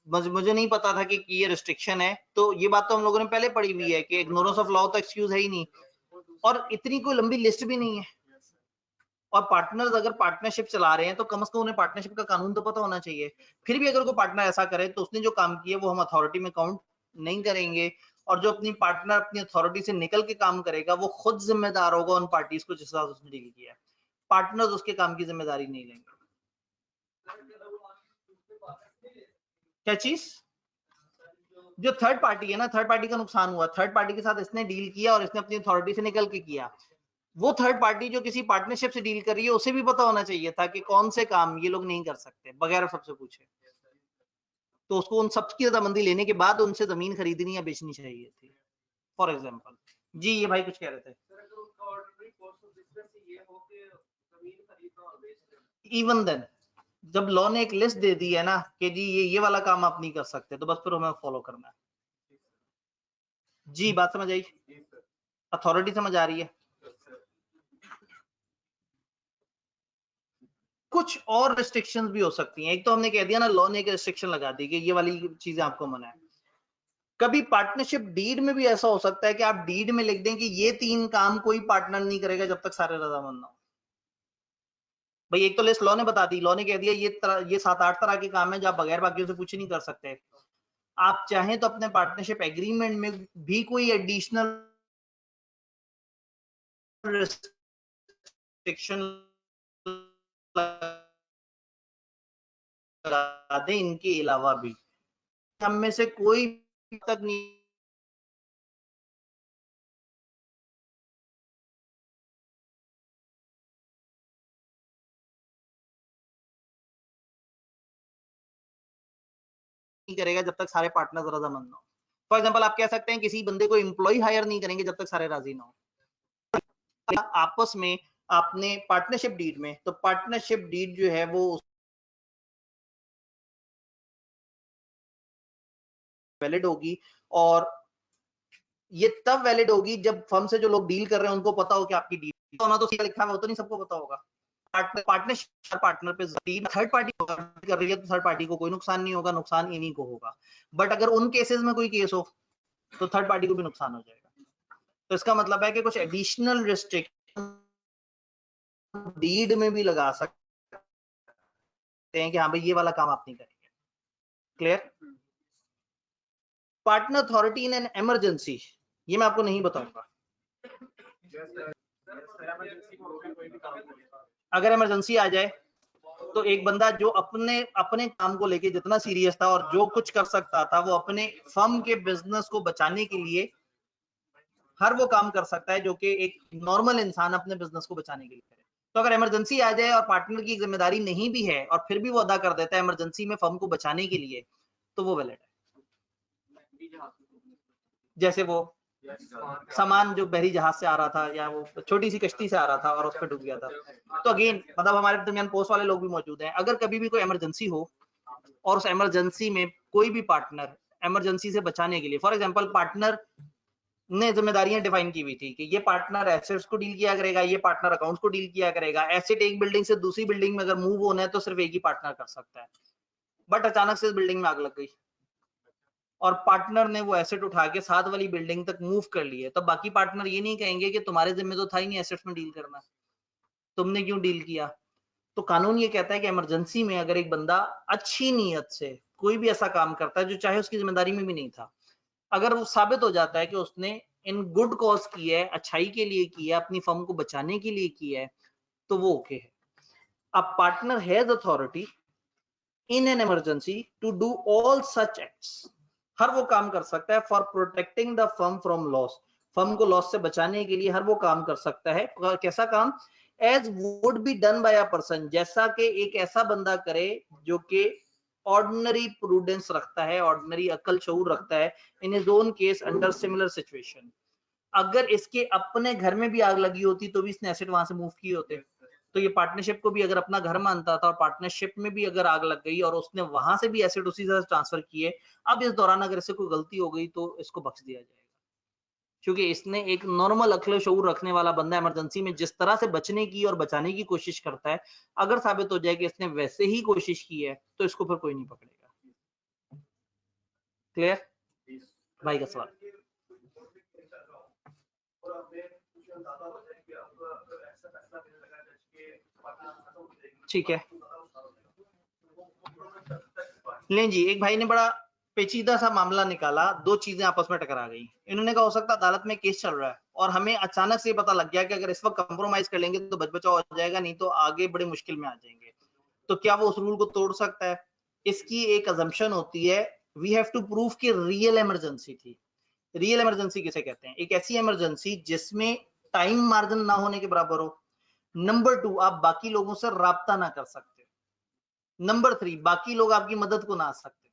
[SPEAKER 2] मुझे नहीं पता था कि ये रिस्ट्रिक्शन है, तो ये बात तो हम लोगों ने पहले पढ़ी हुई है कि इग्नोरेंस ऑफ लॉ तो एक्सक्यूज है ही नहीं, और इतनी कोई लंबी लिस्ट भी नहीं है। और पार्टनर्स अगर पार्टनरशिप चला रहे हैं तो कम से कम उन्हें पार्टनरशिप का कानून तो पता होना चाहिए। फिर भी अगर कोई पार्टनर ऐसा करे तो उसने जो काम किया वो हम अथॉरिटी में काउंट नहीं करेंगे, और जो अपनी पार्टनर अपनी अथॉरिटी से निकल के काम करेगा वो खुद जिम्मेदार होगा उन पार्टीज को जिसके साथ उसने डील किया है। पार्टनर्स उसके काम की जिम्मेदारी नहीं लेंगे। क्या चीज? जो थर्ड पार्टी है ना, थर्ड पार्टी का नुकसान हुआ, थर्ड पार्टी के साथ इसने डील किया और इसने अपनी अथॉरिटी से निकल के किया, वो थर्ड पार्टी जो किसी पार्टनरशिप से डील कर रही है उसे भी पता होना चाहिए था कि कौन से काम ये लोग नहीं कर सकते बगैर सबसे पूछे, तो उसको उन सबकी रजामंदी लेने के बाद उनसे जमीन खरीदनी या बेचनी चाहिए थी, फॉर एग्जाम्पल। जी ये भाई कुछ कह रहे थे? इवन देन जब लॉ ने एक लिस्ट दे दी है ना कि जी ये वाला काम आप नहीं कर सकते, तो बस फिर हमें फॉलो करना है। जी बात समझ आई? अथॉरिटी समझ आ रही है? कुछ और रिस्ट्रिक्शंस भी हो सकती हैं। एक तो हमने कह दिया ना, लॉ ने एक रिस्ट्रिक्शन लगा दी कि ये वाली चीजें आपको मना है। कभी पार्टनरशिप डीड में भी ऐसा हो सकता है कि आप डीड में लिख दें कि ये 3 काम कोई पार्टनर नहीं करेगा जब तक सारे रजामंद ना हो। भाई एक तो लिस्ट लॉ ने बता दी, लॉ ने कह दिया ये 7-8 तरह के काम है जो आप बगैर बाकियों से पूछ नहीं कर सकते। आप चाहें तो अपने पार्टनरशिप एग्रीमेंट में भी कोई एडिशनल रिस्ट्रिक्शन लगा दें इनके अलावा भी। हम में से कोई तक नहीं करेगा जब तक सारे पार्टनर्स रजामंद ना हो। फॉर एग्जांपल आप कह सकते हैं किसी बंदे को एम्प्लॉय हायर नहीं करेंगे जब तक सारे राजी ना हो। आपस में आपने पार्टनरशिप डीड में, तो पार्टनरशिप डीड जो है वो वैलिड होगी, और ये तब वैलिड होगी जब फर्म से जो लोग डील कर रहे हैं उनको पता हो कि आपकी डील होना तो सीधा लिखा हुआ तो नहीं सबको पता होगा। पार्टनरशिप पार्टनर पे थर्ड पार्टी कर रही है तो थर्ड पार्टी को कोई नुकसान नहीं होगा, नुकसान इन्हीं को होगा। बट अगर उन केसेस में कोई केस हो तो थर्ड पार्टी को भी नुकसान हो जाएगा। तो इसका मतलब है कि कुछ एडिशनल रिस्ट्रिक्शन डीड में भी लगा सकते हैं कि हाँ भाई ये वाला काम आप नहीं करेंगे। Clear? Partner authority in an emergency, ये मैं आपको नहीं बताऊंगा। अगर इमरजेंसी आ जाए तो एक बंदा जो अपने काम को लेके जितना सीरियस था और जो कुछ कर सकता था वो अपने फर्म के बिजनेस को बचाने के लिए हर वो काम कर सकता है जो कि एक नॉर्मल इंसान अपने बिजनेस को बचाने के लिए करे। तो अगर इमरजेंसी आ जाए और पार्टनर की जिम्मेदारी नहीं भी है और फिर भी वो अदा कर देता है इमरजेंसी में फर्म को बचाने के लिए, तो वो वैलिड है। जैसे वो सामान जो बहरी जहाज से आ रहा था या वो छोटी सी कश्ती से आ रहा था और उस पर डूब गया था, तो अगेन मतलब हमारे दरमियान पोस्ट वाले लोग भी मौजूद हैं, अगर कभी भी कोई इमरजेंसी हो और उस इमरजेंसी में कोई भी पार्टनर इमरजेंसी से बचाने के लिए, फॉर एग्जांपल पार्टनर ने जिम्मेदारियां डिफाइन की हुई थी कि ये पार्टनर एसेट्स को डील किया करेगा, ये पार्टनर अकाउंट्स को डील किया करेगा, एसेट एक बिल्डिंग से दूसरी बिल्डिंग में अगर मूव होना है तो सिर्फ एक ही पार्टनर कर सकता है, बट अचानक से इस बिल्डिंग में आग लग गई और पार्टनर ने वो एसेट उठा के साथ वाली बिल्डिंग तक मूव कर लिए, तो बाकी पार्टनर ये नहीं कहेंगे कि तुम्हारे जिम्मे तो था ही नहीं एसेट्स में डील करना, तुमने क्यों डील किया। तो कानून ये कहता है कि इमरजेंसी में अगर एक बंदा अच्छी नीयत से कोई भी ऐसा काम करता है जो चाहे उसकी जिम्मेदारी में भी नहीं था, अगर वो साबित हो जाता है कि उसने इन गुड कॉज किया है, अच्छाई के लिए किया है, अपनी फर्म को बचाने के लिए किया है, तो वो ओके है। A partner has authority in an emergency to do all such acts. हर वो काम कर सकता है for protecting the firm from loss, firm को लॉस से बचाने के लिए हर वो काम कर सकता है। कैसा काम? As would be done by a person, जैसा कि एक ऐसा बंदा करे जो कि ऑर्डिनरी प्रूडेंस रखता है, ऑर्डिनरी अकल शऊर रखता है, in his own case under similar situation. अगर इसके अपने घर में भी आग लगी होती तो भी इसने एसेट वहां से मूव किए होते। तो ये पार्टनरशिप को भी अगर अपना घर मानता था और पार्टनरशिप में भी अगर आग लग गई और उसने वहां से भी एसेट उसी तरह ट्रांसफर किए, अब इस दौरान अगर इससे कोई गलती हो गई तो इसको बख्श दिया जाएगा, क्योंकि इसने एक नॉर्मल अक्ल शऊर रखने वाला बंदा इमरजेंसी में जिस तरह से बचने की और बचाने की कोशिश करता है, अगर साबित हो जाए कि इसने वैसे ही कोशिश की है तो इसको फिर कोई नहीं पकड़ेगा। क्लियर? भाई का सवाल। ठीक है, लें जी, एक भाई ने बड़ा पेचीदा सा मामला निकाला, दो चीजें आपस में टकरा गई। इन्होंने कहा हो सकता है अदालत में केस चल रहा है और हमें अचानक से पता लग गया कि अगर इस वक्त कंप्रोमाइज कर लेंगे तो बचाव हो जाएगा, नहीं तो आगे बड़ी मुश्किल में आ जाएंगे। तो क्या वो उस रूल को तोड़ सकता है? इसकी एक अजम्पशन होती है, वी हैव टू प्रूव कि रियल इमरजेंसी थी। रियल इमरजेंसी किसे कहते हैं? एक ऐसी इमरजेंसी जिसमें टाइम मार्जिन ना होने के बराबर हो। नंबर 2, आप बाकी लोगों से राब्ता ना कर सकते। नंबर 3, बाकी लोग आपकी मदद को ना आ सकते।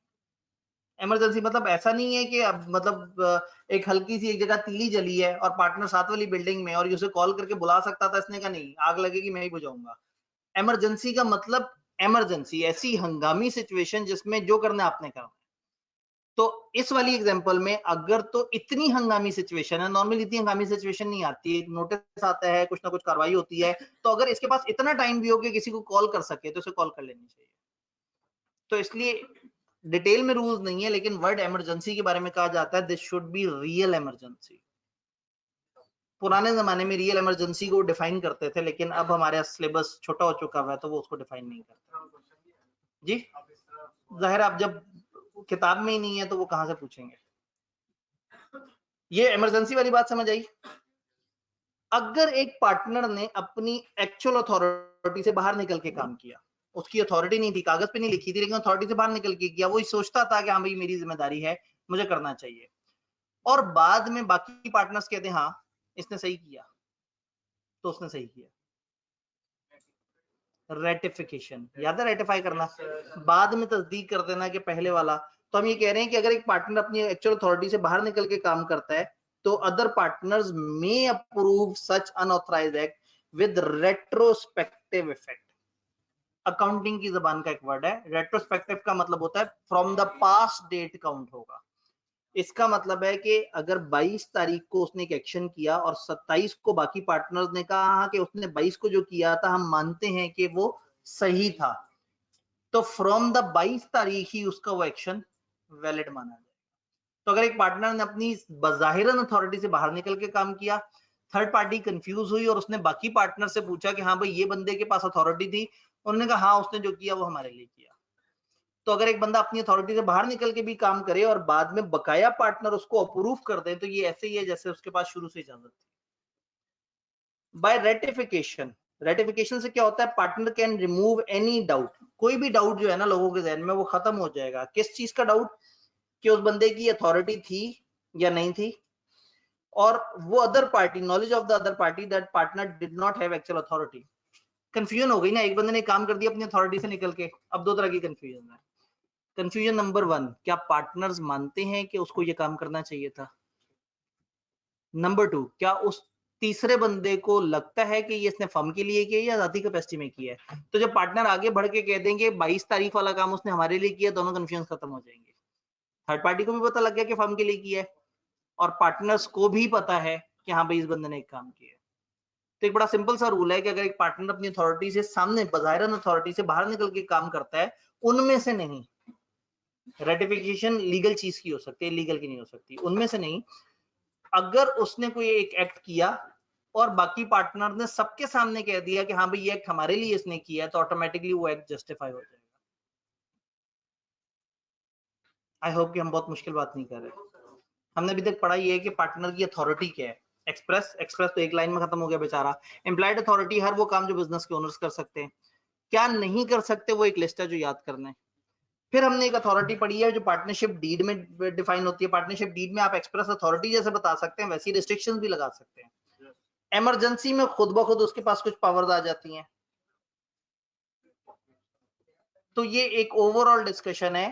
[SPEAKER 2] इमरजेंसी मतलब ऐसा नहीं है कि अब मतलब एक हल्की सी एक जगह तीली जली है और पार्टनर साथ वाली बिल्डिंग में और ये उसे कॉल करके बुला सकता था, इसने कहा नहीं आग लगेगी मैं ही बुझाऊंगा। इमरजेंसी का मतलब इमरजेंसी, ऐसी हंगामी सिचुएशन जिसमें जो करना आपने करना। तो इस वाली एग्जांपल में अगर तो इतनी हंगामी सिचुएशन है, नॉर्मली इतनी हंगामी सिचुएशन नहीं आती, नोटिस आता है, कुछ ना कुछ कार्रवाई होती है, तो अगर इसके पास इतना टाइम भी हो कि किसी को कॉल कर सके तो उसे कॉल कर लेनी चाहिए। तो इसलिए डिटेल में रूल्स नहीं है, लेकिन वर्ड इमरजेंसी के बारे में कहा जाता है this should be real emergency. पुराने जमाने में रियल इमरजेंसी को डिफाइन करते थे, लेकिन अब हमारे सिलेबस छोटा हो चुका है तो वो उसको डिफाइन नहीं करते। जी, जाहिर आप जब किताब में ही नहीं है तो वो कहां से पूछेंगे। ये इमरजेंसी वाली बात समझ आई? अगर एक पार्टनर ने अपनी एक्चुअल अथॉरिटी से बाहर निकल के काम किया, उसकी अथॉरिटी नहीं थी, कागज पे नहीं लिखी थी, लेकिन अथॉरिटी से बाहर निकल के किया, वो सोचता था कि हाँ भाई मेरी जिम्मेदारी है, मुझे करना चाहिए, और बाद में बाकी पार्टनर्स कहते हैं हाँ इसने सही किया, तो उसने सही किया। रेटिफिकेशन याद है? रेटिफाई करना, बाद में तस्दीक कर देना कि पहले वाला। तो हम ये कह रहे हैं कि अगर एक पार्टनर अपनी एक्चुअल अथॉरिटी से बाहर निकल के काम करता है तो other partners may approve such unauthorised act with retrospective effect. Accounting की जबान का एक वर्ड है, रेट्रोस्पेक्टिव का मतलब होता है from the past date count होगा। इसका मतलब है कि अगर 22 तारीख को उसने एक एक्शन किया और 27 को बाकी पार्टनर्स ने कहा कि उसने 22 को जो किया था हम मानते हैं कि वो सही था, तो फ्रॉम द 22 तारीख ही उसका वो एक्शन वैलिड माना जाए। तो अगर एक पार्टनर ने अपनी बजाहिरन अथॉरिटी से बाहर निकल के काम किया, थर्ड पार्टी कंफ्यूज हुई और उसने बाकी पार्टनर से पूछा कि हाँ भाई ये बंदे के पास अथॉरिटी थी, उन्होंने कहा हाँ उसने जो किया वो हमारे लिए किया। तो अगर एक बंदा अपनी अथॉरिटी से बाहर निकल के भी काम करे और बाद में बकाया पार्टनर उसको अप्रूव कर दे, तो ये ऐसे ही है जैसे उसके पास शुरू से इजाजत थी। बाय रेटिफिकेशन, रेटिफिकेशन से क्या होता है? Partner can remove any doubt, कोई भी डाउट जो है ना लोगों के जहन में वो खत्म हो जाएगा। किस चीज का डाउट? कि उस बंदे की अथॉरिटी थी या नहीं थी, और वो other party, knowledge of the other party that partner did not have actual authority. Confusion हो गई ना, एक बंदे ने काम कर दिया अपनी अथॉरिटी से निकल के, अब दो तरह की कंफ्यूजन है। कंफ्यूजन नंबर 1, क्या पार्टनर्स मानते हैं कि उसको ये काम करना चाहिए था? नंबर 2, क्या उस तीसरे बंदे को लगता है कि ये इसने फर्म के लिए किया या जाती कैपेसिटी में किया है? तो जब पार्टनर आगे बढ़ के कह देंगे 22 तारीख वाला काम उसने हमारे लिए किया, दोनों कंफ्यूजन खत्म हो जाएंगे। थर्ड पार्टी को भी पता लग गया कि फर्म के लिए किया है और पार्टनर्स को भी पता है कि हाँ भाई इस बंदे ने एक काम किया है। तो एक बड़ा सिंपल सा रूल है कि अगर एक पार्टनर अपनी अथॉरिटी से सामने बजाहिरन अथॉरिटी से बाहर निकल के काम करता है, उनमें से नहीं, रेटिफिकेशन लीगल चीज की हो सकती है, लीगल की नहीं हो सकती, उनमें से नहीं, अगर उसने कोई एक एक्ट किया और बाकी पार्टनर ने सबके सामने कह दिया कि हाँ भाई ये एक्ट हमारे लिए इसने किया है, तो ऑटोमेटिकली वो एक्ट जस्टिफाई हो जाएगा। आई होप कि हम बहुत मुश्किल बात नहीं कर रहे। हमने अभी तक पढ़ा ये है कि पार्टनर की अथॉरिटी क्या है। एक्सप्रेस तो एक लाइन में खत्म हो गया बेचारा। एम्प्लॉयड अथॉरिटी हर वो काम जो बिजनेस के ओनर्स कर सकते हैं, क्या नहीं कर सकते वो एक लिस्ट है जो याद करना है। फिर हमने एक अथॉरिटी पढ़ी है जो पार्टनरशिप डीड में डिफाइन होती है। पार्टनरशिप डीड में आप एक्सप्रेस अथॉरिटी जैसे बता सकते हैं, वैसी रिस्ट्रिक्शंस भी लगा सकते हैं। इमरजेंसी में खुद ब खुद उसके पास कुछ पावर्स आ जाती हैं। तो ये एक ओवरऑल डिस्कशन है।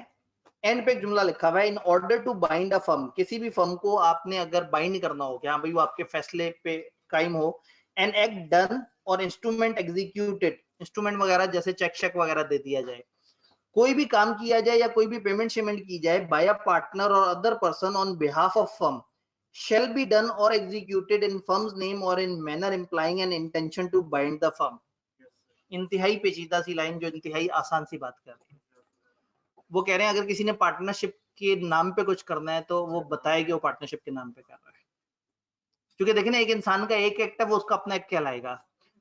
[SPEAKER 2] एंड पे एक जुमला लिखा हुआ है, in order to bind a firm, किसी भी फर्म को आपने अगर बाइंड करना हो कि हाँ भाई वो आपके फैसले पे कायम हो, एन एक्ट डन और इंस्ट्रूमेंट एग्जीक्यूटेड, इंस्ट्रूमेंट वगैरह जैसे चेक वगैरह दे दिया जाए, कोई भी काम किया जाए या कोई भी पेमेंट शेमेंट की जाए बाय अ पार्टनर और other person on behalf of firm shall be done or executed in firm's name or in manner implying an intention to bind the firm। इंतहाई पेचीदा सी लाइन जो इंतहाई आसान सी बात कर रही है। वो कह रहे हैं अगर किसी ने पार्टनरशिप के नाम पे कुछ करना है तो वो बताए कि वो पार्टनरशिप के नाम पे कर रहा है। क्योंकि देखिए ना, एक इंसान का एक एक्ट है वो उसका अपना एक्ट कहलाएगा,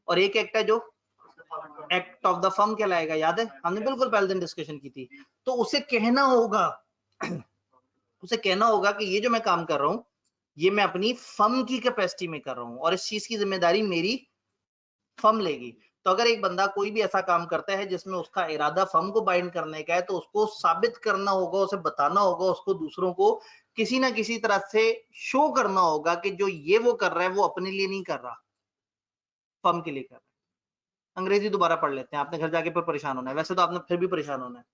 [SPEAKER 2] और एक एक्ट है जो एक्ट ऑफ द फर्म कहलाएगा। याद है हमने बिल्कुल पहले दिन डिस्कशन की थी। तो उसे कहना होगा उसे कहना होगा कि ये जो मैं काम कर रहा हूं ये मैं अपनी फर्म की कैपेसिटी में कर रहा हूं और इस चीज की जिम्मेदारी मेरी फर्म लेगी। तो अगर एक बंदा कोई भी ऐसा काम करता है जिसमें उसका इरादा फर्म को बाइंड करने का है तो उसको साबित करना होगा, उसे बताना होगा, उसको दूसरों को किसी ना किसी तरह से शो करना होगा कि जो ये वो कर रहा है वो अपने लिए नहीं कर रहा, फर्म के लिए कर रहा है। अंग्रेजी दोबारा पढ़ लेते हैं, आपने घर जाके पर परेशान होना है, वैसे तो आपने फिर भी परेशान होना है।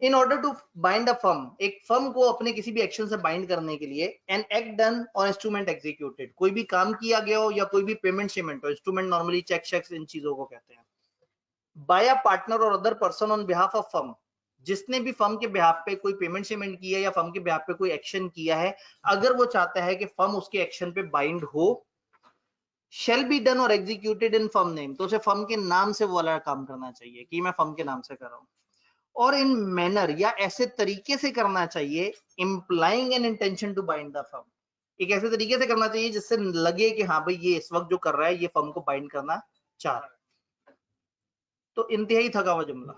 [SPEAKER 2] In order to bind a firm, एक फर्म को अपने किसी भी एक्शन से बाइंड करने के लिए, एन एक्ट डन और इंस्ट्रूमेंट एग्जीक्यूटेड, कोई भी काम किया गया हो या कोई भी पेमेंट शेमेंट हो, इंस्ट्रूमेंट नॉर्मली चेक शेक्स इन चीजों को कहते हैं, बाय अ पार्टनर और other person on behalf of firm, जिसने भी फर्म के बिहाफ पे कोई पेमेंट शेमेंट किया है या फर्म के बिहाफ पे कोई एक्शन किया है, अगर वो चाहता है कि फर्म उसके एक्शन पे बाइंड हो, शेल बी डन और एग्जीक्यूटेड इन फर्म नेम, तो उसे फर्म के नाम से वो वाला काम करना चाहिए कि मैं फर्म के नाम से कर रहा हूं, और इन मैनर या ऐसे तरीके से करना चाहिए implying an intention to bind the firm, एक ऐसे तरीके से करना चाहिए जिससे लगे कि हाँ भाई ये इस वक्त जो कर रहा है ये फर्म को बाइंड करना चाह रहा है। तो इंतहाई थका हुआ जुमला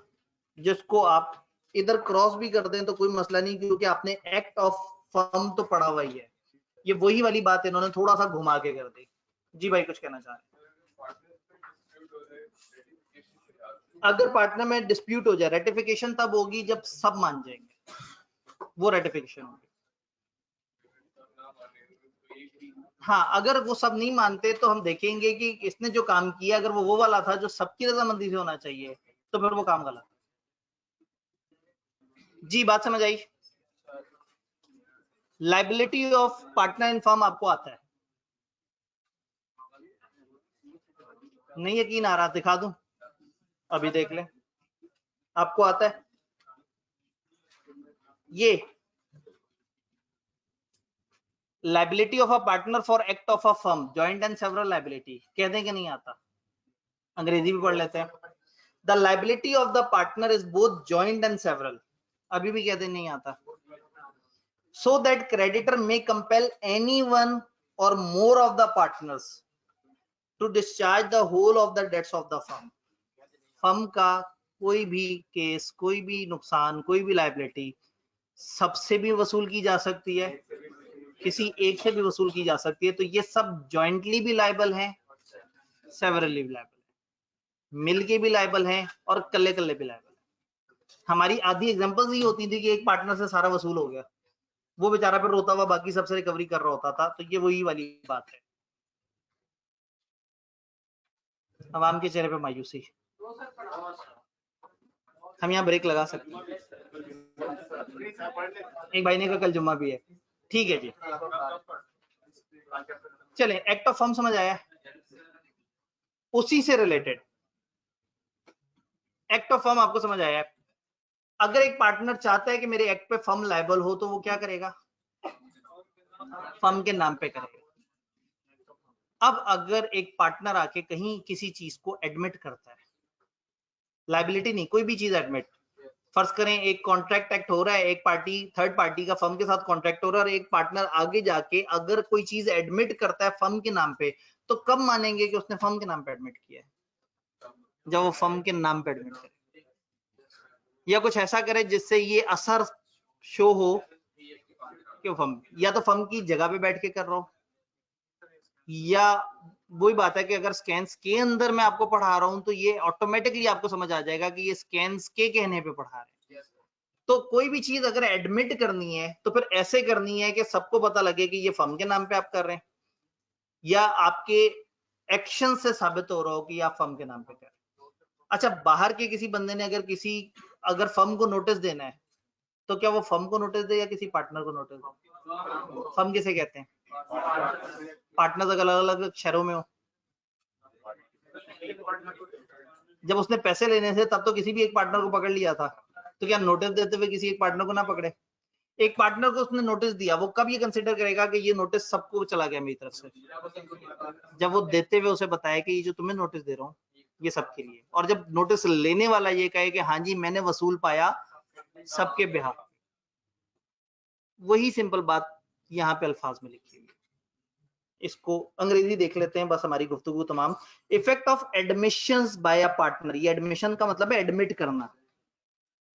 [SPEAKER 2] जिसको आप इधर क्रॉस भी कर दें तो कोई मसला नहीं, क्योंकि आपने एक्ट ऑफ फर्म तो पढ़ा हुआ ही है। ये वही वाली बात इन्होंने थोड़ा सा घुमा के कर दी। जी भाई कुछ कहना चाह रहे हैं? अगर पार्टनर में डिस्प्यूट हो जाए, रेटिफिकेशन तब होगी जब सब मान जाएंगे, वो रेटिफिकेशन होगी। हाँ, अगर वो सब नहीं मानते तो हम देखेंगे कि इसने जो काम किया अगर वो वाला था जो सबकी रजामंदी से होना चाहिए तो फिर वो काम गलत। जी बात समझ आई? Liability of partner in firm आपको आता है? नहीं यकीन आ रहा, दिखा दूं? अभी देख ले, आपको आता है ये liability of a partner for act of a firm, joint and several liability, कह दें कि नहीं आता? अंग्रेजी भी पढ़ लेते हैं। The liability of the partner is both joint and several, अभी भी कह दें नहीं आता। so that creditor may compel any one or more of the partners to discharge the whole of the debts of the firm। Firm का कोई भी case, कोई भी नुकसान, कोई भी लायबिलिटी सबसे भी वसूल की जा सकती है, किसी एक से भी वसूल की जा सकती है। तो ये सब जॉइंटली भी लायबल हैं, सेवरली भी लायबल है, मिलके भी लायबल हैं और कल्ले कल्ले भी लायबल है। हमारी आधी एग्जांपल्स ही होती थी कि एक पार्टनर से सारा वसूल हो गया, वो बेचारा फिर रोता हुआ बाकी सबसे रिकवरी कर रहा होता था। तो ये वही वाली बात है। अवाम के चेहरे पे मायूसी, हम यहाँ ब्रेक लगा सकते हैं। एक भाई ने कहा कल जुम्मा भी है, ठीक है जी। चलें, एक्ट ऑफ फर्म समझ आया? उसी से रिलेटेड एक्ट ऑफ फर्म आपको समझ आया? अगर एक पार्टनर चाहता है कि मेरे एक्ट पे फर्म लायबल हो तो वो क्या करेगा? फर्म के नाम पे करेगा। अब अगर एक पार्टनर आके कहीं किसी चीज को एडमिट करता है, लायबिलिटी नहीं, कोई भी चीज एडमिट, फर्ज करें एक कॉन्ट्रैक्ट एक्ट हो रहा है, एक पार्टी थर्ड पार्टी का फर्म के साथ कॉन्ट्रैक्ट हो रहा है और एक पार्टनर आगे जाके अगर कोई चीज एडमिट करता है फर्म के नाम पे, तो कब मानेंगे कि उसने फर्म के नाम पे एडमिट किया है? जब वो फर्म के नाम पे एडमिट करे या कुछ ऐसा करे जिससे ये असर शो हो क्यों फर्म, या तो फर्म की जगह पे बैठ के कर रहा हूं, या वही बात है कि अगर स्कैन्स के अंदर मैं आपको पढ़ा रहा हूं तो ये ऑटोमेटिकली आपको समझ आ जाएगा कि ये स्कैन्स के कहने पे पढ़ा रहे हैं। तो कोई भी चीज अगर एडमिट करनी है तो फिर ऐसे करनी है कि सबको पता लगे कि ये फर्म के नाम पे आप कर रहे हैं, या आपके एक्शन से साबित हो रहा हो कि आप फर्म के नाम पे कर रहे हैं। अच्छा, बाहर के किसी बंदे ने अगर फर्म को नोटिस देना है तो क्या वो फर्म को नोटिस दे या किसी पार्टनर को नोटिस दे? फर्म किसे कहते हैं? पार्टनर अगर अलग अलग शहरों में हो, जब उसने पैसे लेने थे तब तो किसी भी एक पार्टनर को पकड़ लिया था, तो क्या नोटिस देते हुए किसी एक पार्टनर को ना पकड़े? एक पार्टनर को उसने नोटिस दिया, वो कब ये कंसीडर करेगा कि ये नोटिस सबको चला गया मेरी तरफ से? जब वो देते हुए उसे बताया कि ये जो तुम्हें नोटिस दे रहा हूँ ये सबके लिए, और जब नोटिस लेने वाला ये कहे कि हाँ जी मैंने वसूल पाया सबके बिहाफ, वही सिंपल बात यहाँ पे अल्फाज में लिखी हुई है। इसको अंग्रेजी देख लेते हैं, बस हमारी गुफ्तगू तमाम। Effect of admissions by a partner, ये एडमिशन का मतलब है एडमिट करना,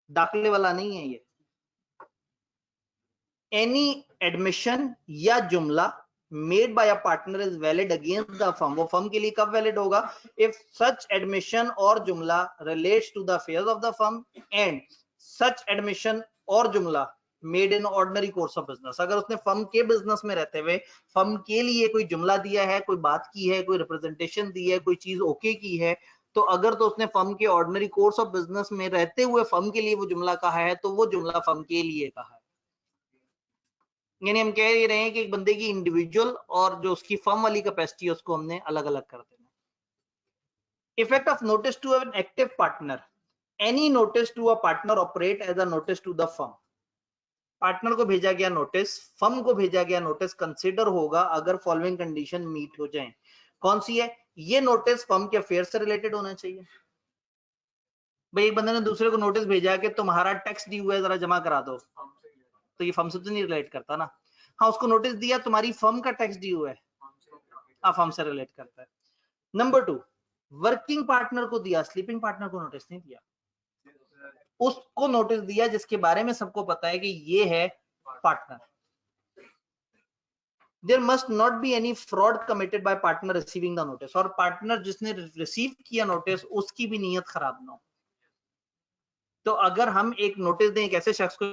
[SPEAKER 2] दाखिले वाला नहीं है ये। एनी एडमिशन या जुमला made by a partner is valid against the firm, वो फर्म के लिए कब वैलिड होगा? इफ सच एडमिशन और जुमला relates to the affairs of the firm and such admission or जुमला made in ordinary course of business. अगर उसने firm के बिजनेस में रहते हुए फर्म के लिए कोई जुमला दिया है, कोई बात की है, कोई रिप्रेजेंटेशन दी है, कोई चीज ओके की है, तो अगर तो उसने फर्म के ऑर्डिनरी कोर्स ऑफ बिजनेस में रहते हुए फर्म के लिए वो जुमला कहा है तो वो जुमला फर्म के लिए कहा है। यानी हम कह ही रहे हैं कि एक बंदे की इंडिविजुअल और जो उसकी फर्म वाली कैपेसिटी है उसको हमने अलग अलग कर देना। Effect of notice to an active partner, any notice to a partner operate as a notice to the firm. Partner को भेजा गया नोटिस, फर्म को भेजा गया नोटिस कंसिडर होगा अगर फॉलोइंग कंडीशन मीट हो जाए। कौन सी है? ये नोटिस फर्म के अफेयर से रिलेटेड होना चाहिए। भाई एक बंदे ने दूसरे को नोटिस भेजा कि तुम्हारा टैक्स ड्यू है जरा जमा करा दो, तो ये फर्म से तो नहीं रिलेट करता ना। हाँ, उसको नोटिस दिया तुम्हारी फर्म का टैक्स ड्यू है, फर्म से रिलेट करता है। नंबर 2, वर्किंग पार्टनर को दिया, स्लीपिंग पार्टनर को नोटिस नहीं दिया, उसको नोटिस दिया जिसके बारे में सबको पता है कि ये है partner. There must not be any fraud committed by partner receiving the notice, और पार्टनर जिसने रिसीव किया नोटिस उसकी भी नीयत खराब ना हो। तो अगर हम एक नोटिस दें एक ऐसे शख्स को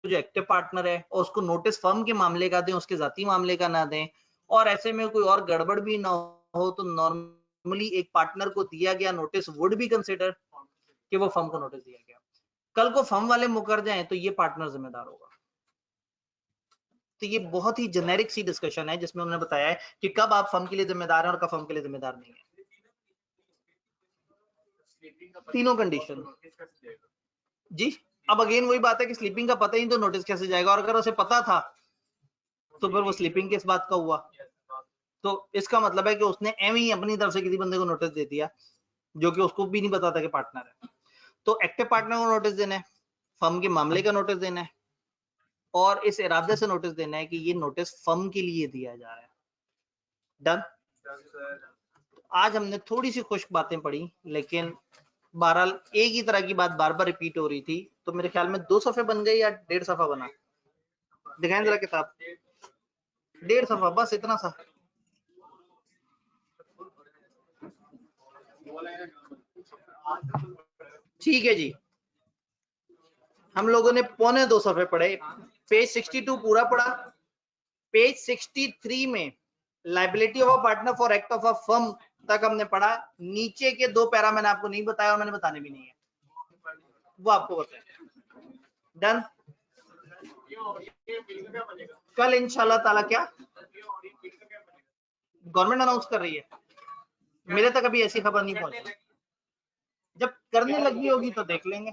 [SPEAKER 2] जो एक्टिव पार्टनर है और उसको नोटिस फर्म के मामले का दें, उसके जाती मामले का ना दें, और ऐसे में कोई और गड़बड़ भी ना हो, तो नॉर्मली एक पार्टनर को दिया गया नोटिस वुड बी कंसिडर कि वो फर्म को नोटिस दिया गया। कल को फर्म वाले मुकर जाएं तो ये पार्टनर जिम्मेदार होगा। तो ये बहुत ही जेनेरिक सी डिस्कशन है जिसमें उन्होंने बताया है कि कब आप फर्म के लिए जिम्मेदार हैं और कब फर्म के लिए जिम्मेदार नहीं है। तीनों कंडीशन जी। अब अगेन वही बात है कि स्लीपिंग का पता ही तो नोटिस कैसे जाएगा, और अगर उसे पता था तो फिर वो स्लीपिंग किस बात का हुआ? तो इसका मतलब है कि उसने एवं ही अपनी तरफ से किसी बंदे को नोटिस दे दिया जो कि उसको भी नहीं पता था कि पार्टनर है। तो एक्टिव पार्टनर को नोटिस देना है, फर्म के मामले का नोटिस देना है, और इस इरादे से नोटिस देना है कि ये नोटिस फर्म के लिए दिया जा रहा है। डन। आज हमने थोड़ी सी खुश्क बातें पढ़ी, लेकिन बहरहाल एक ही तरह की बात बार बार रिपीट हो रही थी, तो मेरे ख्याल में 2 सफ़े बन गए या 1.5 सफ़ा बना? दिखाएं जरा किताब। 1.5 सफ़ा, बस इतना सा। ठीक है जी, हम लोगों ने 2.25 सफ़े पढ़े। पेज 62 पूरा पढ़ा। पेज 63 में liability of a partner for act of a firm तक हमने पढ़ा। नीचे के 2 पैरा मैंने आपको नहीं बताया और मैंने बताने भी नहीं है, वो आपको बताया। डन। कल इंशाल्लाह ताला क्या गवर्नमेंट अनाउंस कर रही है, मेरे तक अभी ऐसी खबर नहीं पहुंची, जब करने लगी होगी तो देख लेंगे।